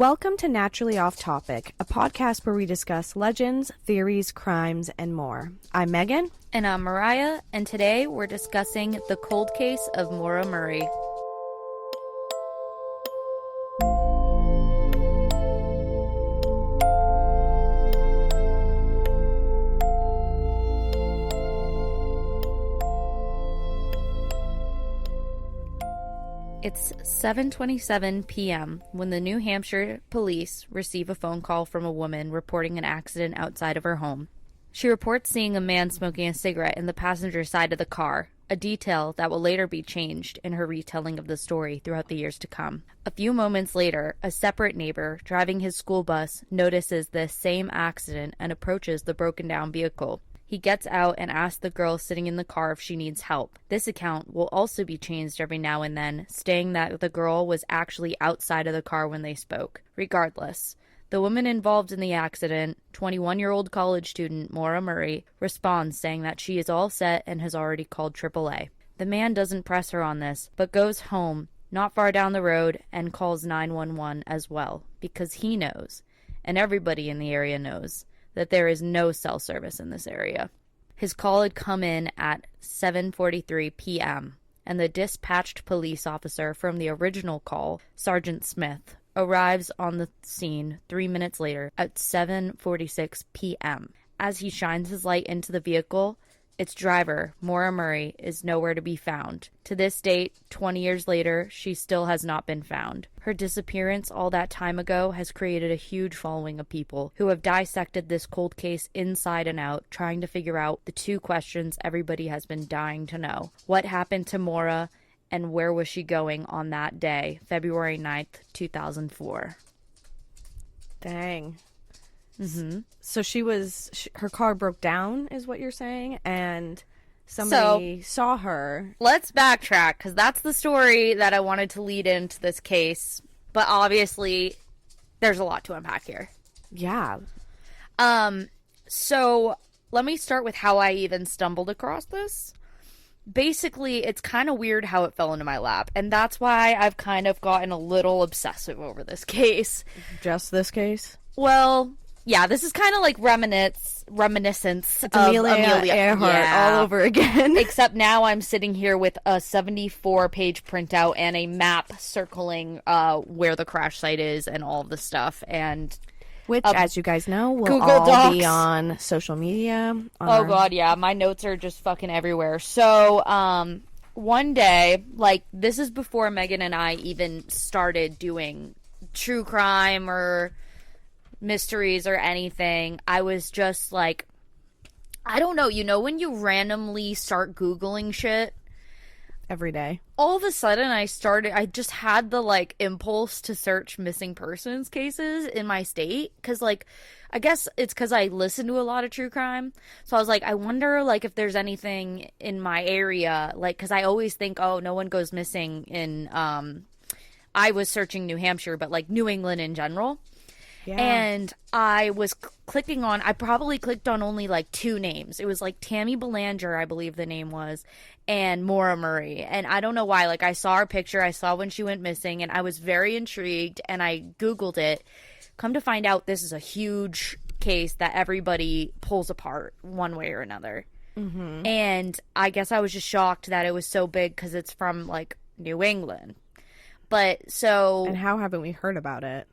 Welcome to Naturally Off Topic, a podcast where we discuss legends, theories, crimes, and more. I'm Megan. And I'm Mariah, and today we're discussing the cold case of Maura Murray. It's 7:27 p.m. when the New Hampshire police receive a phone call from a woman reporting an accident outside of her home. She reports seeing a man smoking a cigarette in the passenger side of the car, a detail that will later be changed in her retelling of the story throughout the years to come. A few moments later, a separate neighbor driving his school bus notices this same accident and approaches the broken-down vehicle. He gets out and asks the girl sitting in the car if she needs help. This account will also be changed every now and then, stating that the girl was actually outside of the car when they spoke. Regardless, the woman involved in the accident, 21-year-old college student Maura Murray, responds saying that she is all set and has already called AAA. The man doesn't press her on this, but goes home, not far down the road, and calls 911 as well, because he knows, and everybody in the area knows, that there is no cell service in this area. His call had come in at 7:43 p.m., and the dispatched police officer from the original call, Sergeant Smith, arrives on the scene 3 minutes later at 7:46 p.m. As he shines his light into the vehicle, its driver, Maura Murray, is nowhere to be found. To this date, 20 years later, she still has not been found. Her disappearance all that time ago has created a huge following of people who have dissected this cold case inside and out, trying to figure out the two questions everybody has been dying to know. What happened to Maura, and where was she going on that day, February 9th, 2004? Dang. Mm-hmm. So her car broke down, is what you're saying, and somebody saw her. Let's backtrack, because that's the story that I wanted to lead into this case, but obviously there's a lot to unpack here. Yeah. So let me start with how I even stumbled across this. Basically, it's kind of weird how it fell into my lap, and that's why I've kind of gotten a little obsessive over this case. Just this case? Well, yeah, this is kind of like reminiscence it's of Amelia Earhart all over again. Except now I'm sitting here with a 74-page printout and a map circling where the crash site is and all of the stuff. And which, as you guys know, will Google all Docs. be on social media. God, yeah. My notes are just fucking everywhere. So, one day, like, this is before Megan and I even started doing true crime or mysteries or anything. I was just like, I don't know, when you randomly start Googling shit Every day. all of a sudden I just had the like impulse to search missing persons cases in my state, because like I guess it's because I listen to a lot of true crime, so I was like, I wonder like if there's anything in my area, like, because I always think, oh, no one goes missing in I was searching New Hampshire, but like New England in general. Yeah. And I was clicking on, I probably clicked on only like two names. It was like Tammy Belanger, I believe the name was, and Maura Murray. And I don't know why, like I saw her picture, I saw when she went missing, and I was very intrigued, and I Googled it. Come to find out, this is a huge case that everybody pulls apart one way or another. Mm-hmm. And I guess I was just shocked that it was so big because it's from like New England. But so... And how haven't we heard about it?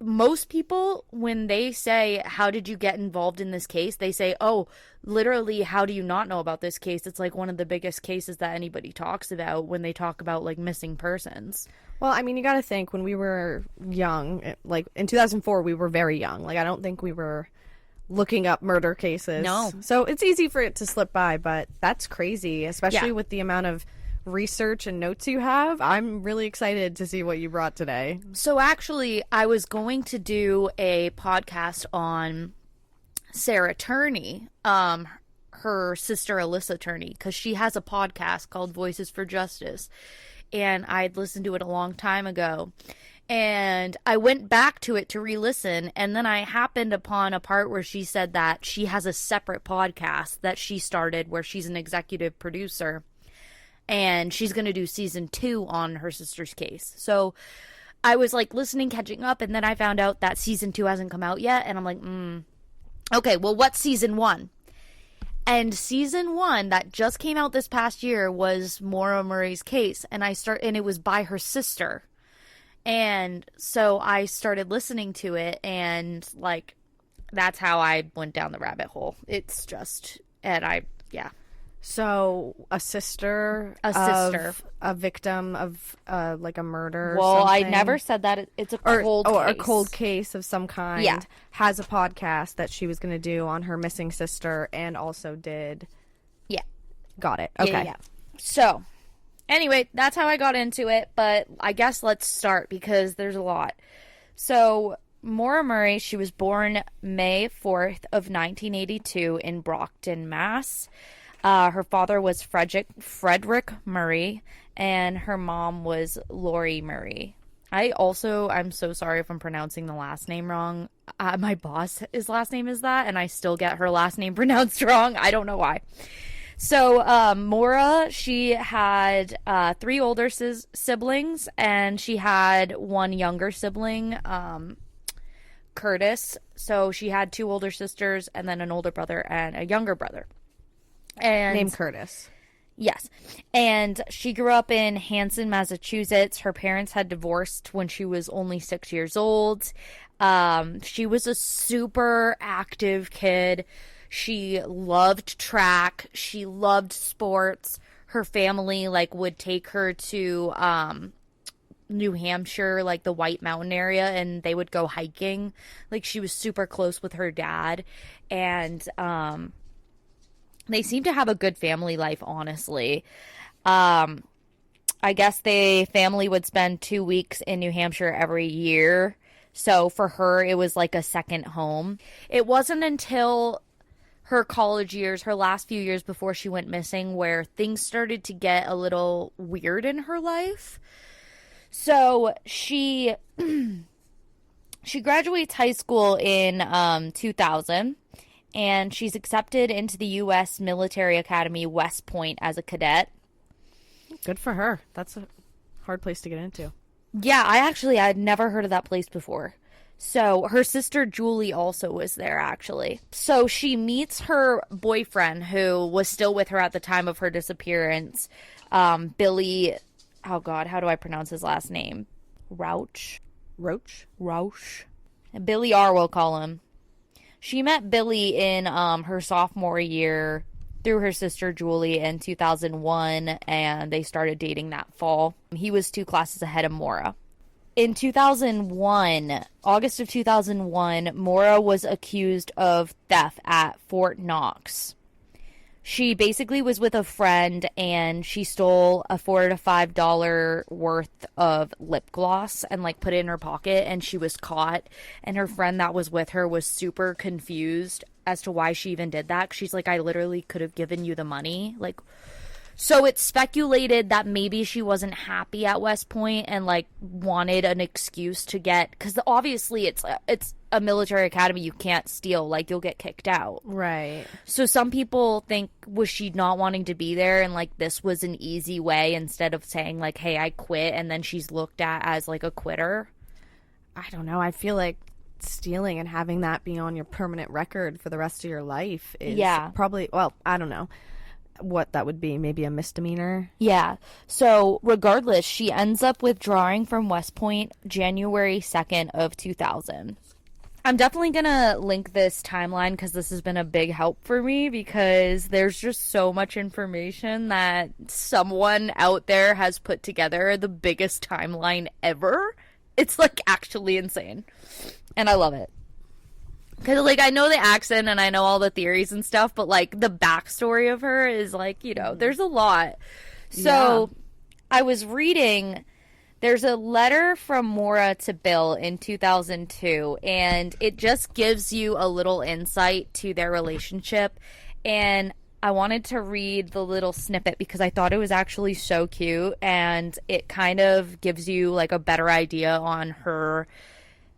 Most people, when they say, how did you get involved in this case, they say, oh, literally, how do you not know about this case? It's like one of the biggest cases that anybody talks about when they talk about like missing persons. Well, I mean, you got to think, when we were young, like in 2004, we were very young. Like, I don't think we were looking up murder cases. No. So it's easy for it to slip by, but that's crazy, especially with the amount of research and notes you have. I'm really excited to see what you brought today. So actually, I was going to do a podcast on Sarah Turney, her sister Alyssa Turney, because she has a podcast called Voices for Justice, and I'd listened to it a long time ago. And I went back to it to re-listen, and then I happened upon a part where she said that she has a separate podcast that she started where she's an executive producer. And she's going to do season 2 on her sister's case. So I was like listening, catching up, and then I found out that season 2 hasn't come out yet, and I'm like, okay, well, what's season 1? And season 1 that just came out this past year was Maura Murray's case, and it was by her sister. And so I started listening to it, and like that's how I went down the rabbit hole. It's just, yeah. So a sister, a victim of like a murder. Well, or something. I never said that. It's a cold case. A cold case of some kind. Yeah. Has a podcast that she was going to do on her missing sister, and also did. Yeah. Got it. Okay. Yeah. So, anyway, that's how I got into it. But I guess let's start because there's a lot. So, Maura Murray, she was born May 4th of 1982 in Brockton, Mass. Her father was Frederick Murray, and her mom was Lori Murray. I'm so sorry if I'm pronouncing the last name wrong. My boss, his last name is that, and I still get her last name pronounced wrong. I don't know why. So, Maura, she had 3 older siblings, and she had 1 younger sibling, Curtis. So she had 2 older sisters, and then an older brother and a younger brother. And named Curtis. Yes. And she grew up in Hanson, Massachusetts. Her parents had divorced when she was only 6 years old. She was a super active kid. She loved track. She loved sports. Her family would take her to New Hampshire, like the White Mountain area, and they would go hiking. Like, she was super close with her dad. And they seem to have a good family life, honestly. I guess family would spend 2 weeks in New Hampshire every year. So for her, it was like a second home. It wasn't until her college years, her last few years before she went missing, where things started to get a little weird in her life. So she graduates high school in 2000. And she's accepted into the U.S. Military Academy, West Point, as a cadet. Good for her. That's a hard place to get into. Yeah, I'd never heard of that place before. So her sister Julie also was there, actually. So she meets her boyfriend, who was still with her at the time of her disappearance, Billy. Oh, God, how do I pronounce his last name? Roach? Billy R, we'll call him. She met Billy in her sophomore year through her sister Julie in 2001, and they started dating that fall. He was 2 classes ahead of Maura. In 2001, August of 2001, Maura was accused of theft at Fort Knox. She basically was with a friend, and she stole a $4 to $5 worth of lip gloss and put it in her pocket, and she was caught. And her friend that was with her was super confused as to why she even did that. 'Cause she's like, I literally could have given you the money. So it's speculated that maybe she wasn't happy at West Point and wanted an excuse to get, because obviously it's a military academy. You can't steal, you'll get kicked out. Right. So some people think, was she not wanting to be there, and this was an easy way instead of saying hey, I quit, and then she's looked at as a quitter? I don't know. I feel like stealing and having that be on your permanent record for the rest of your life is probably, well, I don't know what that would be, maybe a misdemeanor. Yeah. So regardless, she ends up withdrawing from West Point January 2nd of 2000. I'm definitely going to link this timeline because this has been a big help for me, because there's just so much information that someone out there has put together, the biggest timeline ever. It's actually insane. And I love it. Because, I know the accent and I know all the theories and stuff, but, the backstory of her is, there's a lot. So, yeah. I was reading, there's a letter from Maura to Bill in 2002, and it just gives you a little insight to their relationship. And I wanted to read the little snippet because I thought it was actually so cute, and it kind of gives you, a better idea on her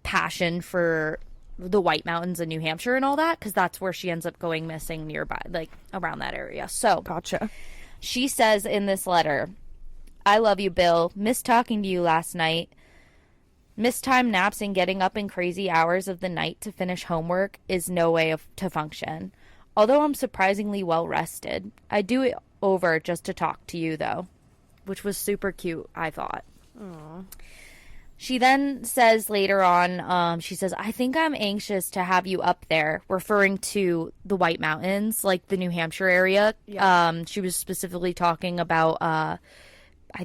passion for the White Mountains in New Hampshire and all that, because that's where she ends up going missing nearby, around that area. So gotcha. She says in this letter, I love you, Bill. Missed talking to you last night. Missed time naps and getting up in crazy hours of the night to finish homework is no way to function. Although I'm surprisingly well rested. I do it over just to talk to you, though. Which was super cute, I thought. Aww. She then says later on, she says, I think I'm anxious to have you up there, referring to the White Mountains, like the New Hampshire area. Yeah. She was specifically talking about, I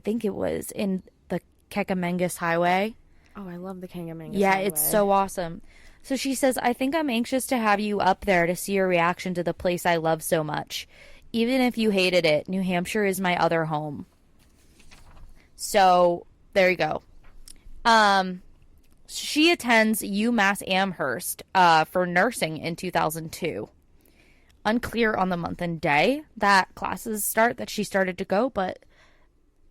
think it was in the Kekemengus Highway. Oh, I love the Kekemengus Yeah, Highway. it's so awesome. So she says, I think I'm anxious to have you up there to see your reaction to the place I love so much. Even if you hated it, New Hampshire is my other home. So, there you go. She attends UMass Amherst for nursing in 2002. Unclear on the month and day that classes start, that she started to go, but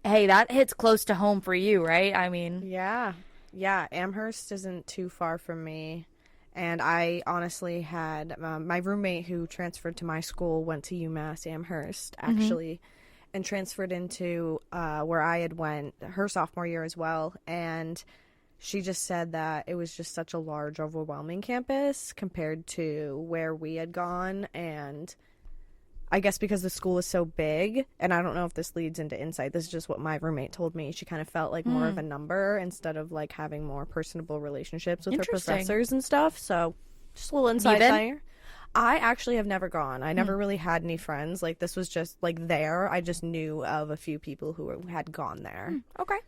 hey, that hits close to home for you, right? I mean... Yeah, Amherst isn't too far from me. And I honestly had my roommate who transferred to my school went to UMass Amherst, actually, and transferred into where I had went her sophomore year as well. And she just said that it was just such a large, overwhelming campus compared to where we had gone. And I guess because the school is so big, and I don't know if this leads into insight, this is just what my roommate told me. She kind of felt like more of a number instead of like having more personable relationships with her professors and stuff. So just a little insight there. I actually have never gone. I never really had any friends. Like this was just like there. I just knew of a few people who had gone there. Okay.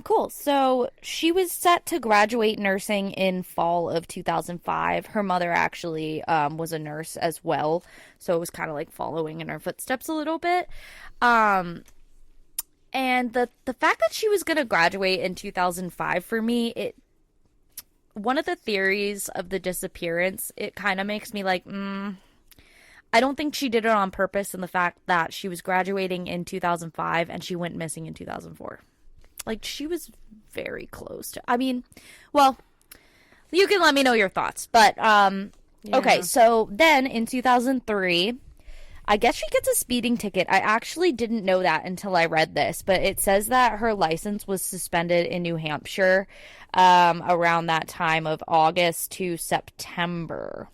Cool. So she was set to graduate nursing in fall of 2005. Her mother actually was a nurse as well, so it was kind of like following in her footsteps a little bit. And the fact that she was going to graduate in 2005 for me, one of the theories of the disappearance, it kind of makes me like, I don't think she did it on purpose, in the fact that she was graduating in 2005 and she went missing in 2004. Like, she was very close to... I mean, well, you can let me know your thoughts. But, okay, so then in 2003, I guess she gets a speeding ticket. I actually didn't know that until I read this. But it says that her license was suspended in New Hampshire around that time of August to September.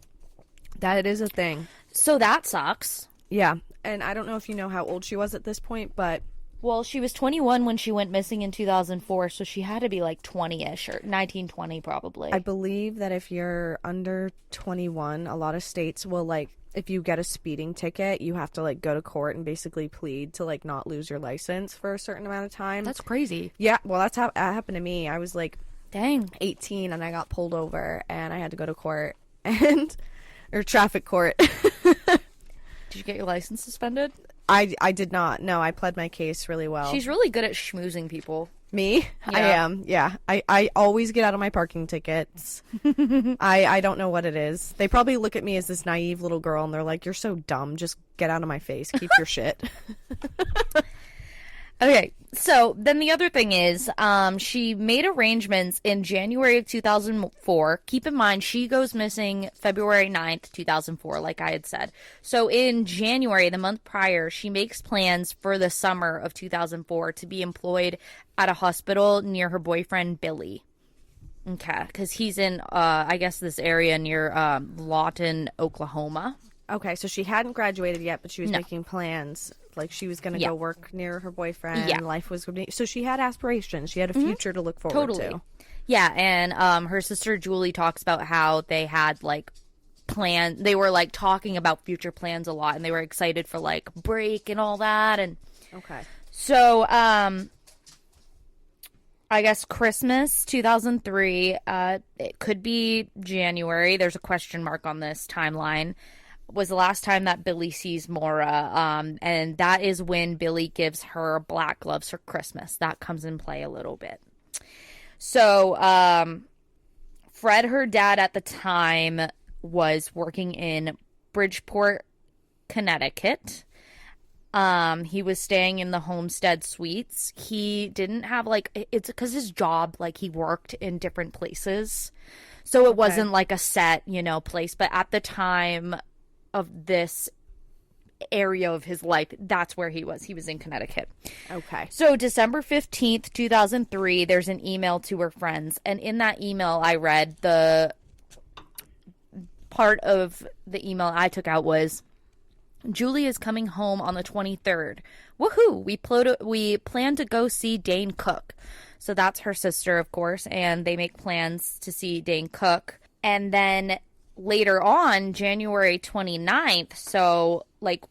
That is a thing. So that sucks. Yeah, and I don't know if you know how old she was at this point, but... Well, she was 21 when she went missing in 2004, so she had to be like 20-ish, or 19, 20 probably. I believe that if you're under 21, a lot of states will, like, if you get a speeding ticket, you have to, like, go to court and basically plead to, like, not lose your license for a certain amount of time. That's crazy. Yeah, well, that's how that happened to me. I was, like, dang, 18, and I got pulled over, and I had to go to court, or traffic court. Did you get your license suspended? I did not. No, I pled my case really well. She's really good at schmoozing people. Me? Yeah. I am. Yeah. I always get out of my parking tickets. I don't know what it is. They probably look at me as this naive little girl and they're like, you're so dumb. Just get out of my face. Keep your shit. Okay, so then the other thing is, she made arrangements in January of 2004. Keep in mind, she goes missing February 9th, 2004, like I had said. So in January, the month prior, she makes plans for the summer of 2004 to be employed at a hospital near her boyfriend, Billy. Okay, because he's in, I guess, this area near Lawton, Oklahoma. Okay, so she hadn't graduated yet, but she was making plans. Like, she was going to go work near her boyfriend. Yeah. Life was going to be... So she had aspirations. She had a future to look forward to. Yeah, and her sister Julie talks about how they had, like, plans. They were, like, talking about future plans a lot, and they were excited for, like, break and all that. And okay. So, I guess Christmas 2003, it could be January. There's a question mark on this timeline. Was the last time that Billy sees Maura, and that is when Billy gives her black gloves for Christmas. That comes in play a little bit. So, Fred, her dad at the time, was working in Bridgeport, Connecticut. He was staying in the Homestead Suites. He didn't have, like, it's because his job, like, he worked in different places. So it wasn't like a set, place. But at the time of this area of his life, that's where he was. He was in Connecticut. Okay. So December 15th, 2003, there's an email to her friends. And in that email I read, the part of the email I took out was, Julie is coming home on the 23rd. Woohoo! We plan to go see Dane Cook. So that's her sister, of course, and they make plans to see Dane Cook. And then later on, January 29th, so like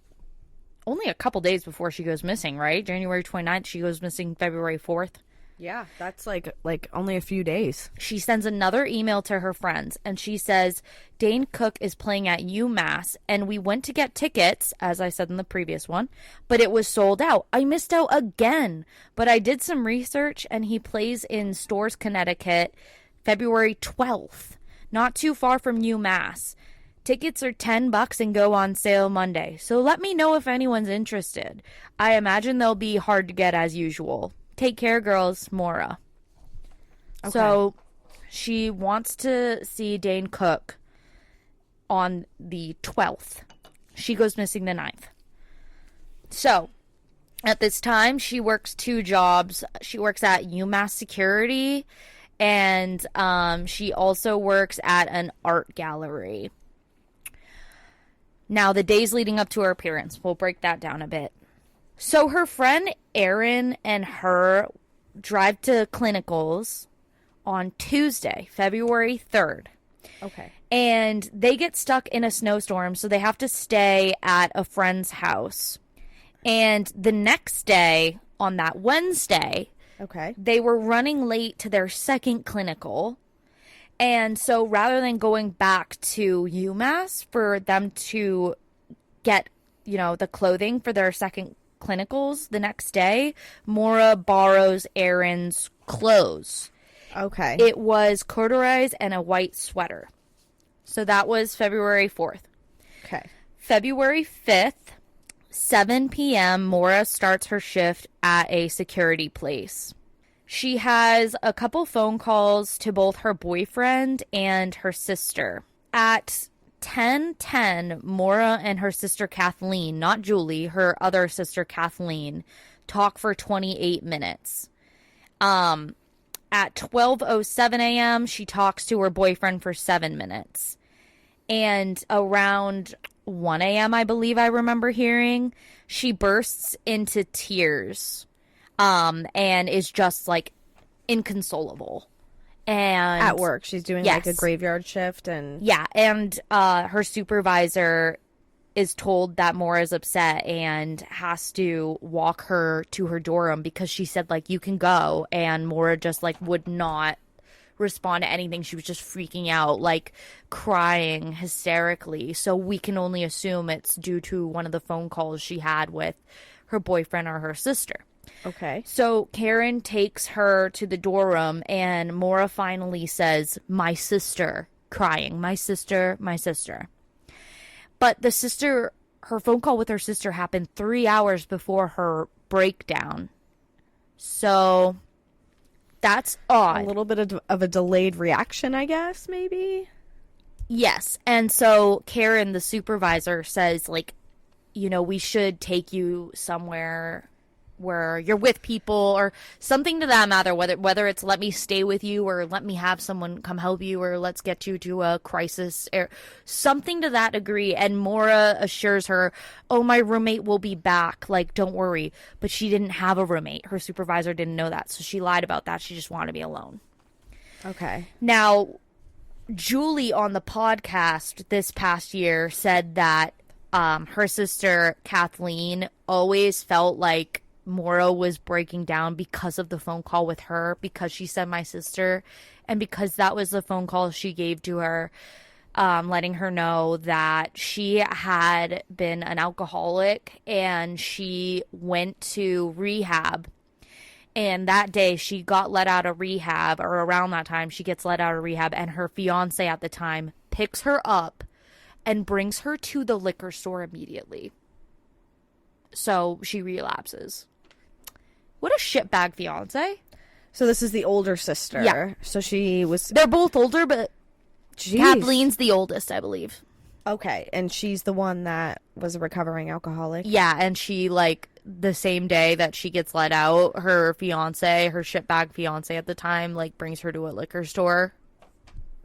only a couple days before she goes missing, right? January 29th, she goes missing February 4th. Yeah, that's like only a few days. She sends another email to her friends, and she says, Dane Cook is playing at UMass, and we went to get tickets, as I said in the previous one, but it was sold out. I missed out again, but I did some research, and he plays in Storrs, Connecticut, February 12th, not too far from UMass. Tickets are $10 and go on sale Monday, so let me know if anyone's interested. I imagine they'll be hard to get as usual. Take care, girls. Maura. Okay. So she wants to see Dane Cook on the 12th. She goes missing the 9th. So at this time, she works 2 jobs. She works at UMass Security, and she also works at an art gallery. Now, the days leading up to her appearance, we'll break that down a bit. So her friend Erin and her drive to clinicals on Tuesday, February 3rd. Okay. And they get stuck in a snowstorm, so they have to stay at a friend's house. And the next day, on that Wednesday, okay, they were running late to their second clinical. And so rather than going back to UMass for them to get, the clothing for their second clinicals the next day, Maura borrows Erin's clothes. Okay. It was corduroys and a white sweater. So that was February 4th. Okay. February 5th, 7 p.m., Maura starts her shift at a security place. She has a couple phone calls to both her boyfriend and her sister. At 10:10, Maura and her sister Kathleen, not Julie, her other sister Kathleen, talk for 28 minutes. At 12:07 a.m., she talks to her boyfriend for 7 minutes. And around 1 a.m., I believe I remember hearing, she bursts into tears, and is just like inconsolable. And at work, she's doing like a graveyard shift, and her supervisor is told that Maura's upset and has to walk her to her dorm because she said, like, you can go, and Maura just like would not respond to anything. She was just freaking out, like crying hysterically. So we can only assume it's due to one of the phone calls she had with her boyfriend or her sister. Okay. So Karen takes her to the dorm, and Maura finally says, my sister, crying, my sister, my sister. But her phone call with her sister happened 3 hours before her breakdown. So that's odd. A little bit of a delayed reaction, I guess, maybe? Yes. And so Karen, the supervisor, says, like, we should take you somewhere where you're with people or something to that matter, whether it's let me stay with you or let me have someone come help you or let's get you to a crisis or something to that degree. And Maura assures her, oh, my roommate will be back, like, don't worry. But she didn't have a roommate. Her supervisor didn't know that, so she lied about that. She just wanted to be alone. Okay. Now, Julie on the podcast this past year said that her sister Kathleen always felt like Maura was breaking down because of the phone call with her, because she said my sister, and because that was the phone call she gave to her, letting her know that she had been an alcoholic and she went to rehab. And that day she got let out of rehab, or around that time she gets let out of rehab, and her fiance at the time picks her up and brings her to the liquor store immediately. So she relapses. What a shitbag fiance. So this is the older sister. Yeah. So she was... They're both older, but Jeez. Kathleen's the oldest, I believe. Okay, and she's the one that was a recovering alcoholic? Yeah, and she, like, the same day that she gets let out, her fiance, her shitbag fiance at the time, like, brings her to a liquor store.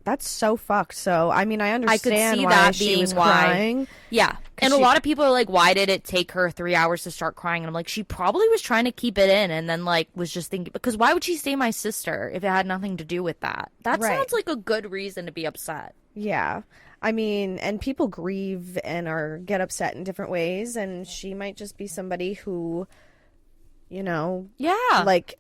That's so fucked. So, I mean, I understand see why that she being was why. crying. Yeah. And a lot of people are like, why did it take her 3 hours to start crying? And I'm like, she probably was trying to keep it in and then, like, was just thinking, because why would she stay my sister if it had nothing to do with that? That Right. sounds like a good reason to be upset. Yeah. I mean, and people grieve and get upset in different ways, and she might just be somebody who, you know, Yeah. like,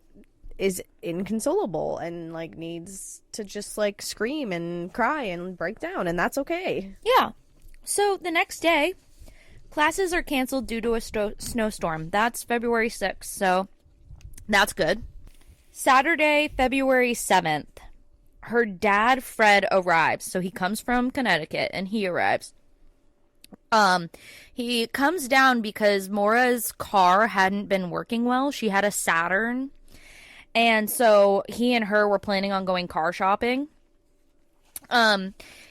is inconsolable and, like, needs to just, like, scream and cry and break down, and that's okay. Yeah. So the next day, classes are canceled due to a snowstorm. That's February 6th, so that's good. Saturday, February 7th, her dad, Fred, arrives. So he comes from Connecticut, and he arrives. He comes down because Maura's car hadn't been working well. She had a Saturn. And so he and her were planning on going car shopping.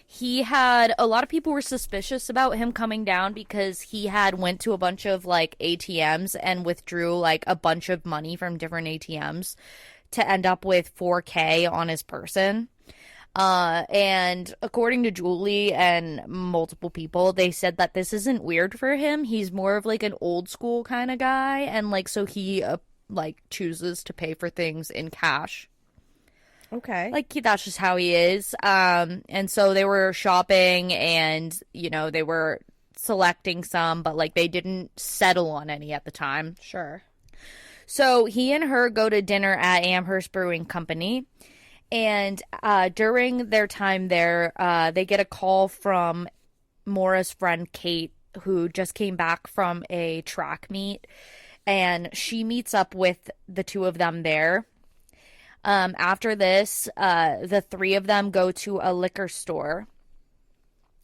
He had, a lot of people were suspicious about him coming down because he had went to a bunch of, like, ATMs and withdrew, like, a bunch of money from different ATMs to end up with $4,000 on his person. And according to Julie and multiple people, they said that this isn't weird for him. He's more of, like, an old school kind of guy. And, like, so he, like, chooses to pay for things in cash. Okay. Like, that's just how he is. And so they were shopping and, you know, they were selecting some, but, like, they didn't settle on any at the time. Sure. So he and her go to dinner at Amherst Brewing Company. And during their time there, they get a call from Maura's friend Kate, who just came back from a track meet. And she meets up with the two of them there. After this, the three of them go to a liquor store.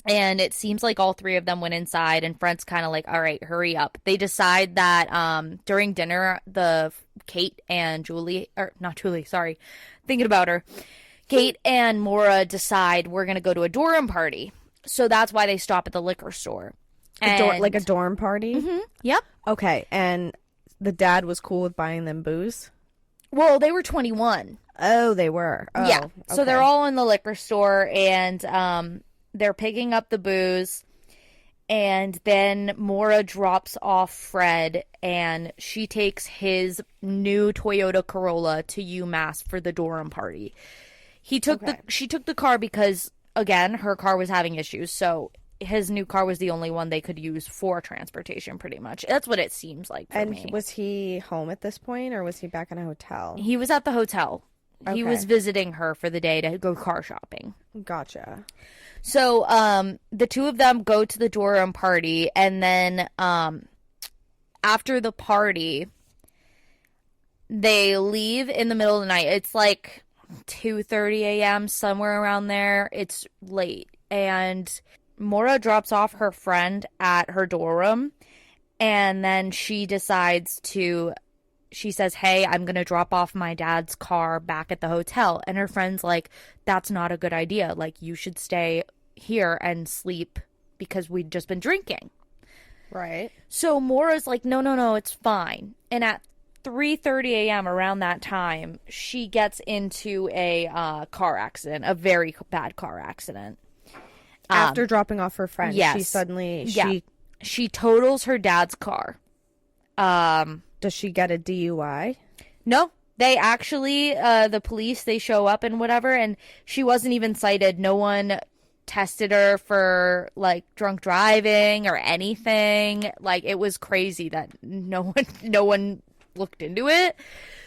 And it seems like all three of them went inside, and Fred's kind of like, all right, hurry up. They decide that during dinner, Kate and Julie, or not Julie, sorry, thinking about her, Kate and Maura decide we're going to go to a dorm party. So that's why they stop at the liquor store. Like a dorm party? Mm-hmm. Yep. Okay, and the dad was cool with buying them booze? Well, they were 21. Oh, they were. Oh, yeah. So okay. they're all in the liquor store, and they're picking up the booze. And then Maura drops off Fred, and she takes his new Toyota Corolla to UMass for the dorm party. She took the car because, again, her car was having issues. So his new car was the only one they could use for transportation, pretty much. That's what it seems like for me. And was he home at this point, or was he back in a hotel? He was at the hotel. Okay. He was visiting her for the day to go car shopping. Gotcha. So the two of them go to the dorm party, and then after the party, they leave in the middle of the night. It's like 2:30 a.m., somewhere around there. It's late. And Maura drops off her friend at her dorm, and then she decides she says, hey, I'm going to drop off my dad's car back at the hotel. And her friend's like, that's not a good idea. Like, you should stay here and sleep because we'd just been drinking. Right. So Maura's like, no, it's fine. And at 3:30 a.m., around that time, she gets into a car accident, a very bad car accident. After dropping off her friend, yes. she suddenly... She totals her dad's car. Does she get a DUI? No. They actually, the police, they show up and whatever, and she wasn't even cited. No one tested her for, like, drunk driving or anything. Like, it was crazy that no one looked into it.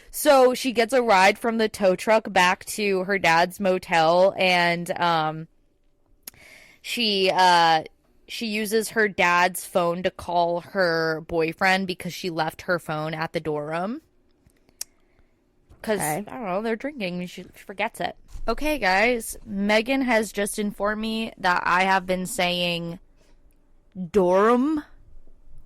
So she gets a ride from the tow truck back to her dad's motel, and she uses her dad's phone to call her boyfriend because she left her phone at the dorm. Because, I don't know, they're drinking and she forgets it. Okay, guys, Megan has just informed me that I have been saying dorm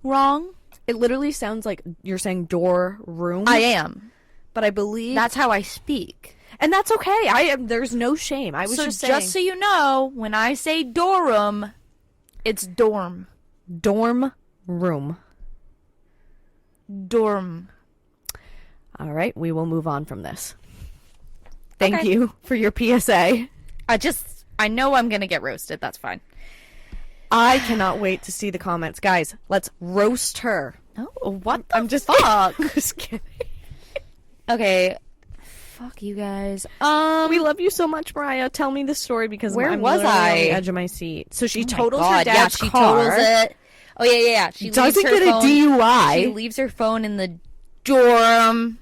wrong. It literally sounds like you're saying door room. I am. But I believe... That's how I speak. And that's okay. There's no shame. I was just saying... just so you know, when I say dorm, It's dorm. Dorm room. Dorm. All right, we will move on from this. Thank Okay. you for your PSA. I know I'm going to get roasted. That's fine. I cannot wait to see the comments. Guys, let's roast her. Oh, what the I'm just fuck? just kidding. Okay. Fuck you guys. We love you so much, Mariah. Tell me the story because Where I'm was literally on the I? edge of my seat. So she Oh my totals her God, dad's she car. totals it. Oh, yeah. She Doesn't leaves her get a phone, DUI. She leaves her phone in the dorm.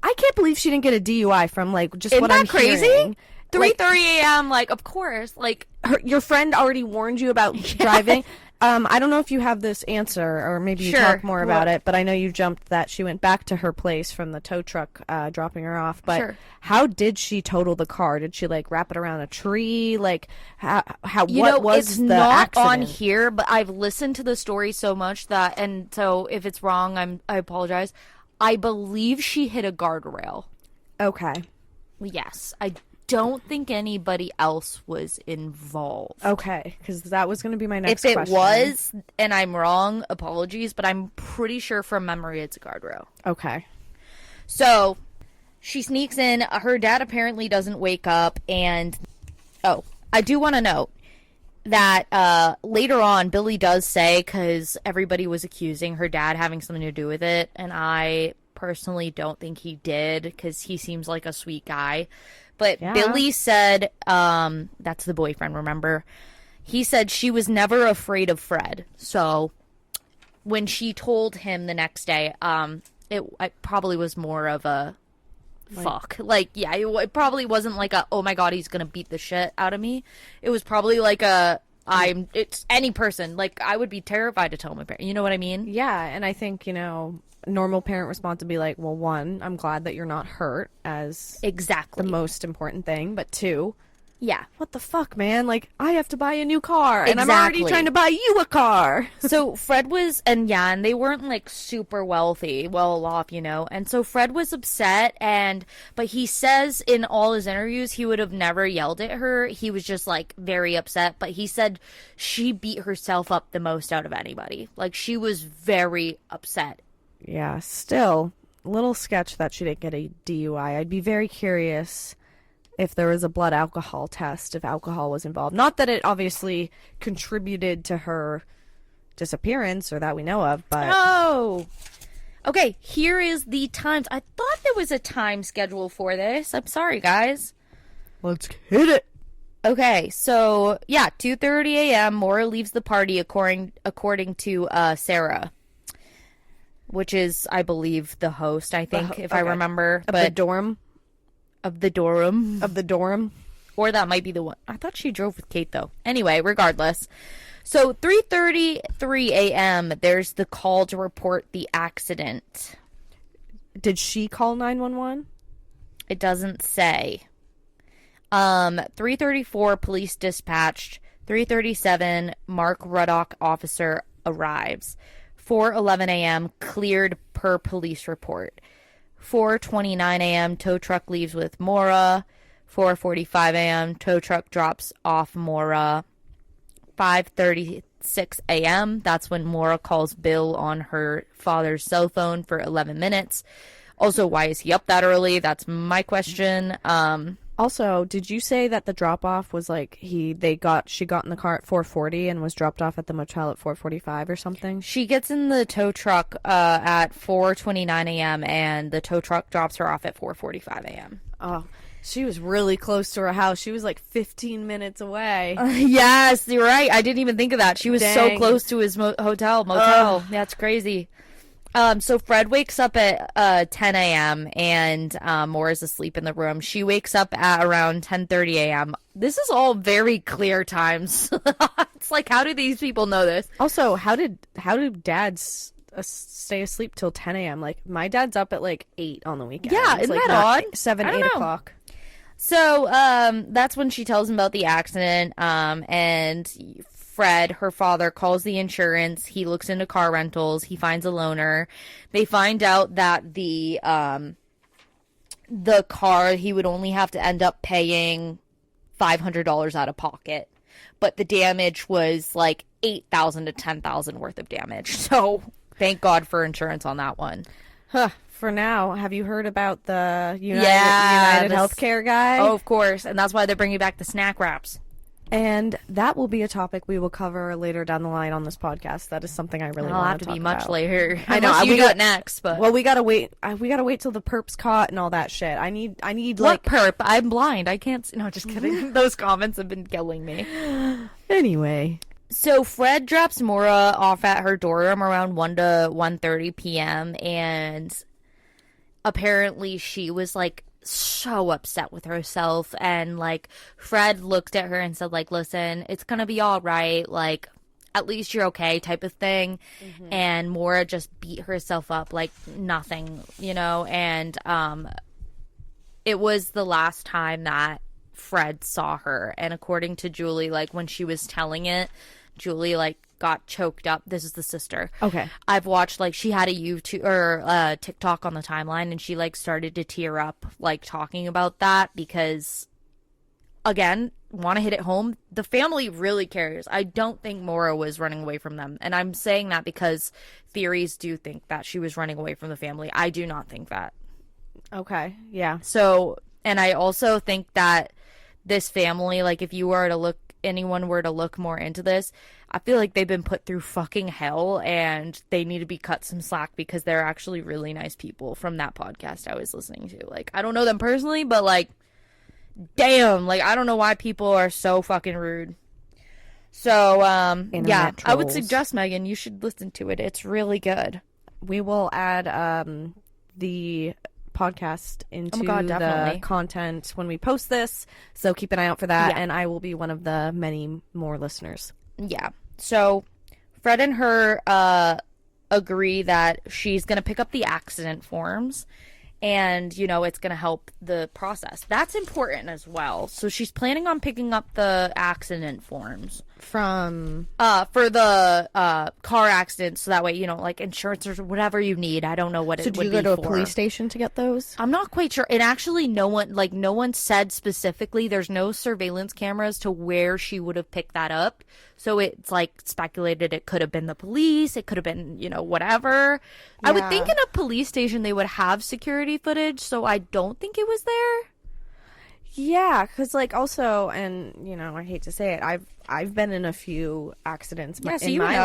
I can't believe she didn't get a DUI from like just Isn't what that I'm crazy? hearing. 3:30 a.m. Like, of course. Like, Your friend already warned you about driving. I don't know if you have this answer, or maybe you Sure. talk more about it, but I know you jumped that she went back to her place from the tow truck dropping her off. But Sure. how did she total the car? Did she like wrap it around a tree? Like how you what know, was it's the not accident? on here, but I've listened to the story so much that, and so if it's wrong, I apologize. I believe she hit a guardrail. Okay. Yes, I don't think anybody else was involved. Okay, because that was going to be my next If it question. was, and I'm wrong, apologies, but I'm pretty sure from memory it's a guardrail. Okay. So she sneaks in. Her dad apparently doesn't wake up, and I do want to note that later on, Billy does say, because everybody was accusing her dad having something to do with it, and I personally don't think he did, because he seems like a sweet guy. But Yeah. Billy said, that's the boyfriend, remember? He said she was never afraid of Fred. So when she told him the next day, it probably was more of a fuck. Like, yeah, it probably wasn't like a, oh my God, he's going to beat the shit out of me. It was probably like it's any person. Like, I would be terrified to tell my parents. You know what I mean? Yeah, and I think, normal parent response would be like, well, one, I'm glad that you're not hurt as Exactly. the most important thing, but two, Yeah. what the fuck, man? Like, I have to buy a new car, and I'm already Exactly. trying to buy you a car. So Fred was, and they weren't like super well off, and so Fred was upset, but he says in all his interviews he would have never yelled at her. He was just like very upset, but he said she beat herself up the most out of anybody. Like, she was very upset. Yeah, still, a little sketch that she didn't get a DUI. I'd be very curious if there was a blood alcohol test, if alcohol was involved. Not that it obviously contributed to her disappearance or that we know of, but... Oh! Okay, here is the times. I thought there was a time schedule for this. I'm sorry, guys. Let's hit it! Okay, so, 2:30 a.m., Maura leaves the party according to Sarah, which is, I believe, the host, I think, if I remember. Of the dorm? Of the dorm. Of the dorm? Or that might be the one. I thought she drove with Kate, though. Anyway, regardless. So, 3:33 a.m., there's the call to report the accident. Did she call 911? It doesn't say. 3:34, police dispatched. 3:37, Mark Ruddock officer arrives. 4:11 a.m., cleared per police report. 4:29 a.m., tow truck leaves with Maura. 4:45 a.m., tow truck drops off Maura. 5:36 a.m., that's when Maura calls Bill on her father's cell phone for 11 minutes. Also, why is he up that early? That's my question. Also, did you say that the drop off was like she got in the car at 4:40 and was dropped off at the motel at 4:45 or something? She gets in the tow truck at 4:29 a.m. and the tow truck drops her off at 4:45 a.m. Oh, she was really close to her house. She was like 15 minutes away. Yes, you're right. I didn't even think of that. She was so Dang. close to his motel. That's crazy. So Fred wakes up at 10 a.m. and Maura's asleep in the room. She wakes up at around 10:30 a.m. This is all very clear times. It's like, how do these people know this? Also, how do dads stay asleep till 10 a.m.? Like, my dad's up at like 8 on the weekend. Yeah, It's isn't like that not odd? 7, I don't 8 know. o'clock. So that's when she tells him about the accident. And Fred, her father, calls the insurance. He looks into car rentals. He finds a loaner. They find out that the car, he would only have to end up paying $500 out of pocket. But the damage was like $8,000 to $10,000 worth of damage. So thank God for insurance on that one. Huh. For now, have you heard about the United Healthcare guy? Oh, of course. And that's why they're bringing back the snack wraps. And that will be a topic we will cover later down the line on this podcast. That is something I really want to talk about. It'll have to be much later. I know. You do it next, but well, we gotta wait. We gotta wait till the perp's caught and all that shit. I need what perp? I'm blind. I can't see. No, just kidding. Those comments have been killing me. Anyway, so Fred drops Maura off at her dorm around 1 to 1:30 p.m. and apparently she was like so upset with herself, and like Fred looked at her and said like, listen, it's gonna be all right, like at least you're okay type of thing. And Maura just beat herself up like nothing, you know. And it was the last time that Fred saw her, and according to Julie, like when she was telling it, Julie like got choked up. This is the sister. Okay. I've watched, like, she had a YouTube or TikTok on the timeline, and she like started to tear up like talking about that because, again, want to hit it home, the family really cares. I don't think Maura was running away from them, and I'm saying that because theories do think that she was running away from the family. I do not think that. Okay. Yeah. So, and I also think that this family, like, if you were to look, anyone were to look more into this, I feel like they've been put through fucking hell, and they need to be cut some slack because they're actually really nice people from that podcast I was listening to. Like, I don't know them personally, but like, damn, like, I don't know why people are so fucking rude. So, yeah, trolls. I would suggest, Megan, you should listen to it. It's really good. We will add the podcast into the content when we post this, so keep an eye out for that. And I will be one of the many more listeners. Yeah. So Fred and her agree that she's going to pick up the accident forms, and, you know, it's going to help the process. That's important as well. So she's planning on picking up the accident forms from for the car accident, so that way, you know, like insurance or whatever you need. I don't know what it would be for. So do you go to a police station to get those? I'm not quite sure. And actually, no one said specifically. There's no surveillance cameras to where she would have picked that up. So it's like speculated it could have been the police. It could have been, you know, whatever. Yeah. I would think in a police station they would have security footage. So I don't think it was there. Yeah, because, like, also, and, you know, I hate to say it, I've been in a few accidents in my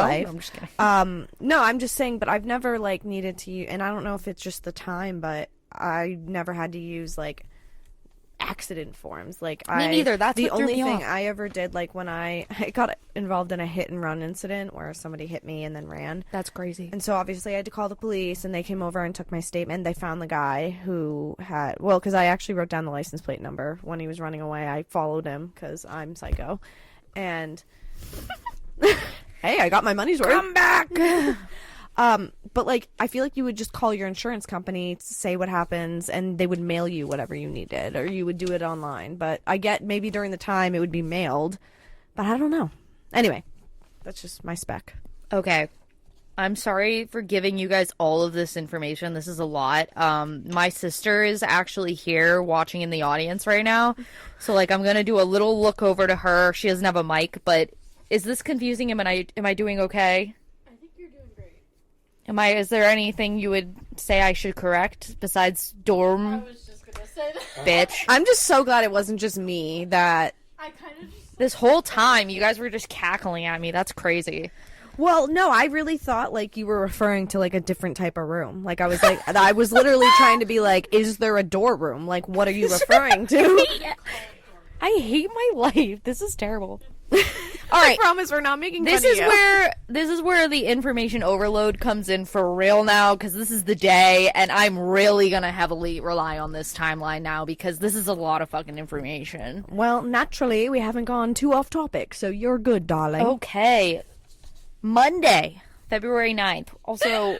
life. No, I'm just kidding. No, I'm just saying, but I've never, like, needed to use, and I don't know if it's just the time, but I never had to use, like, accident forms. Like, me neither. That's the what threw only me thing off. I ever did, like, when I got involved in a hit and run incident where somebody hit me and then ran. That's crazy. And so obviously I had to call the police, and they came over and took my statement. They found the guy who had, well, because I actually wrote down the license plate number when he was running away. I followed him because I'm psycho, and hey, I got my money's worth. Come back. But, like, I feel like you would just call your insurance company to say what happens, and they would mail you whatever you needed, or you would do it online. But I get maybe during the time it would be mailed, but I don't know. Anyway, that's just my spec. Okay. I'm sorry for giving you guys all of this information. This is a lot. My sister is actually here watching in the audience right now. So, like, I'm going to do a little look over to her. She doesn't have a mic, but is this confusing? Am I doing okay? Is there anything you would say I should correct besides dorm? I was just gonna say that. Bitch. I'm just so glad it wasn't just me that... I kind of just... This whole time, you guys were just cackling at me. That's crazy. Well, no, I really thought, like, you were referring to, like, a different type of room. Like, I was, like, I was literally trying to be like, is there a door room? Like, what are you referring to? I hate my life. This is terrible. All right. I promise we're not making fun of you. This is where the information overload comes in for real now, because this is the day, and I'm really gonna heavily rely on this timeline now because this is a lot of fucking information. Well, naturally, we haven't gone too off topic, so you're good, darling. Okay. Monday, February 9th. Also,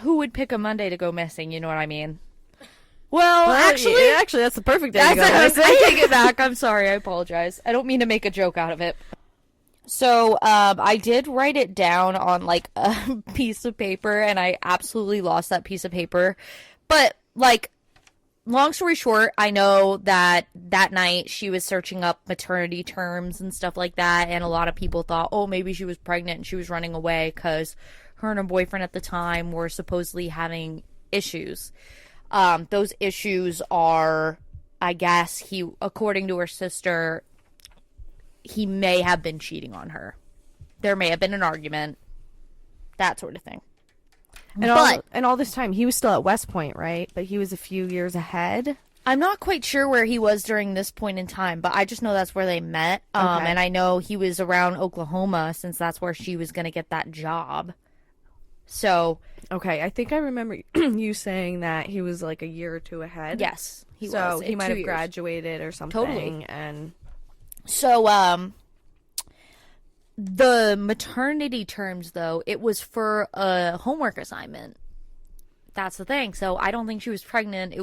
who would pick a Monday to go missing? You know what I mean? Well, actually, that's the perfect day to go missing. I take it back. I'm sorry. I apologize. I don't mean to make a joke out of it. So, I did write it down on, like, a piece of paper, and I absolutely lost that piece of paper. But, like, long story short, I know that night she was searching up maternity terms and stuff like that, and a lot of people thought, oh, maybe she was pregnant and she was running away because her and her boyfriend at the time were supposedly having issues. Those issues are, I guess, according to her sister, he may have been cheating on her. There may have been an argument, that sort of thing. And all this time, he was still at West Point, right? But he was a few years ahead. I'm not quite sure where he was during this point in time, but I just know that's where they met. Okay. And I know he was around Oklahoma since that's where she was going to get that job. So. Okay, I think I remember you saying that he was like a year or two ahead. Yes, he was. So he might have years. graduated or something. Totally. And so, the maternity terms, though, it was for a homework assignment. That's the thing. So I don't think she was pregnant.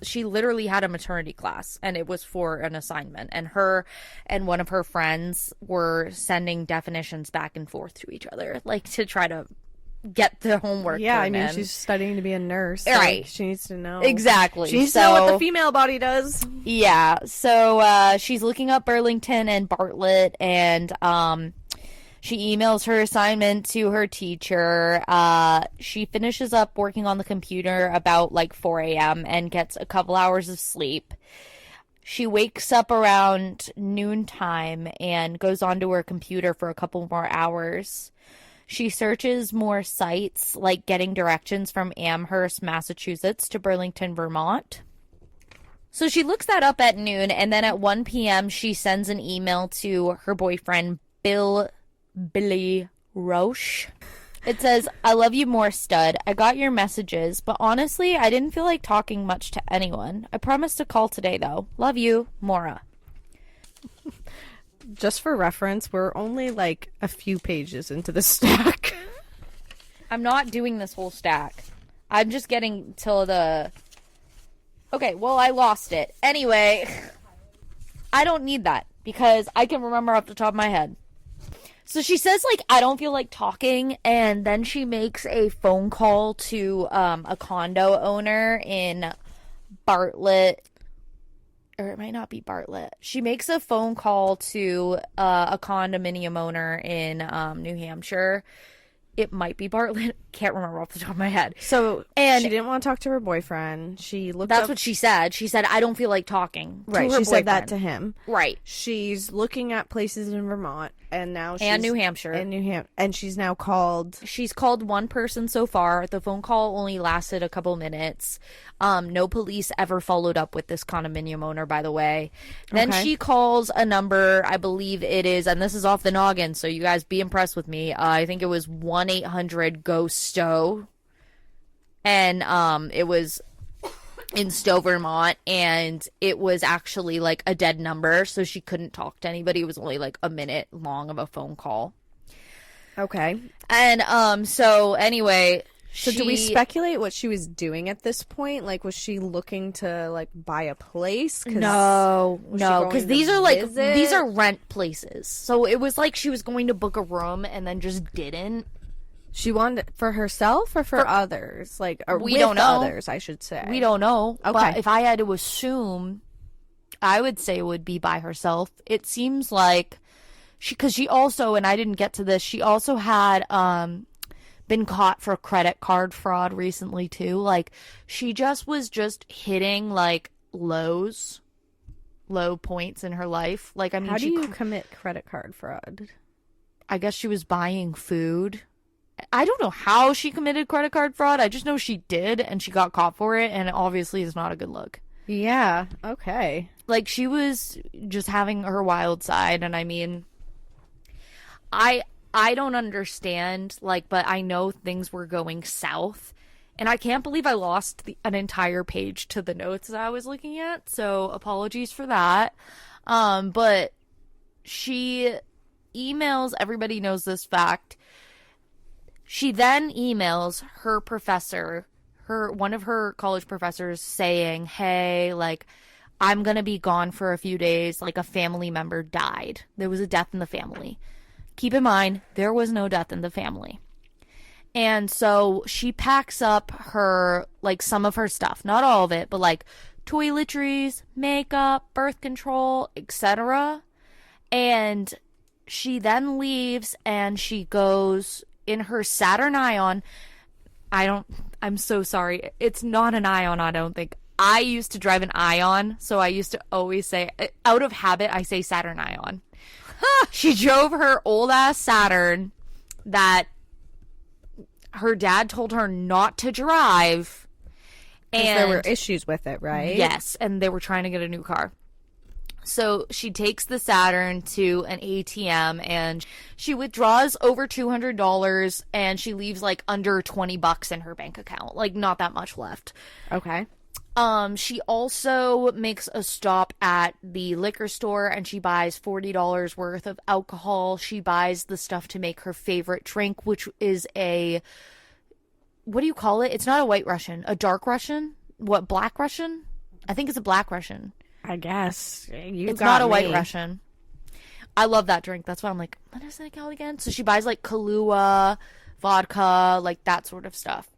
She literally had a maternity class, and it was for an assignment. And her and one of her friends were sending definitions back and forth to each other, like to try to get the homework. yeah, I mean, in. she's studying to be a nurse. Right. Like, she needs to know. Exactly. She needs to know what the female body does. Yeah. So she's looking up Burlington and Bartlett, and she emails her assignment to her teacher. She finishes up working on the computer about like 4 a.m. and gets a couple hours of sleep. She wakes up around noontime and goes onto her computer for a couple more hours. She searches more sites, like getting directions from Amherst, Massachusetts to Burlington, Vermont. So she looks that up at noon, and then at 1 p.m. she sends an email to her boyfriend, Billy Roche. It says, I love you more, stud. I got your messages, but honestly, I didn't feel like talking much to anyone. I promised to call today, though. Love you, Maura. Just for reference, we're only like a few pages into the stack. I'm not doing this whole stack. I'm just getting till the... Okay, well, I lost it. Anyway, I don't need that because I can remember off the top of my head. So she says, like, I don't feel like talking, and then she makes a phone call to a condo owner in Bartlett, or it might not be Bartlett. She makes a phone call to a condominium owner in New Hampshire. It might be Bartlett. Can't remember off the top of my head. So, and she didn't want to talk to her boyfriend. She looked That's up... what she said. She said, I don't feel like talking to Right, her she said that boyfriend. to him. Right. She's looking at places in Vermont, and now she's... And New Hampshire. And she's now called... She's called one person so far. The phone call only lasted a couple minutes. No police ever followed up with this condominium owner, by the way. Then Okay. she calls a number, I believe it is, and this is off the noggin, so you guys be impressed with me. I think it was 1-800-GO-STOW. And it was in Stowe, Vermont, and it was actually like a dead number, so she couldn't talk to anybody. It was only like a minute long of a phone call. Okay. And so anyway, So do we speculate what she was doing at this point? Like, was she looking to, like, buy a place? No, Was she no, going because to these are like visit? these are rent places. So it was like she was going to book a room and then just didn't. She wanted it for herself or for others? Like, or We with don't know. others, I should say. We don't know. Okay. But if I had to assume, I would say it would be by herself. It seems like because she also, and I didn't get to this, she also had been caught for credit card fraud recently too. Like, she was hitting like low points in her life. Like, I mean, How do you commit credit card fraud? I guess she was buying food. I don't know how she committed credit card fraud. I just know she did, and she got caught for it, and it obviously is not a good look. Yeah, okay. Like, she was just having her wild side, and I mean, I don't understand, like, but I know things were going south, and I can't believe I lost an entire page to the notes that I was looking at, so apologies for that. But she emails, everybody knows this fact. She then emails her professor, one of her college professors, saying, hey, like, I'm gonna be gone for a few days, like, a family member died. There was a death in the family. Keep in mind, there was no death in the family. And so she packs up her, like, some of her stuff. Not all of it, but, like, toiletries, makeup, birth control, etc. And she then leaves and she goes in her Saturn Ion. I'm so sorry. It's not an Ion, I don't think. I used to drive an Ion, so I used to always say, out of habit, I say Saturn Ion. She drove her old-ass Saturn that her dad told her not to drive. And there were issues with it, right? Yes, and they were trying to get a new car. So she takes the Saturn to an ATM and she withdraws over $200 and she leaves like under $20 in her bank account. Like not that much left. Okay. She also makes a stop at the liquor store and she buys $40 worth of alcohol. She buys the stuff to make her favorite drink, which is what do you call it? It's not a white Russian, a dark Russian? What, black Russian? I think it's a black Russian. I guess. It's not a white Russian. I love that drink. That's why I'm like, what is that called again? So she buys like Kahlua, vodka, like that sort of stuff.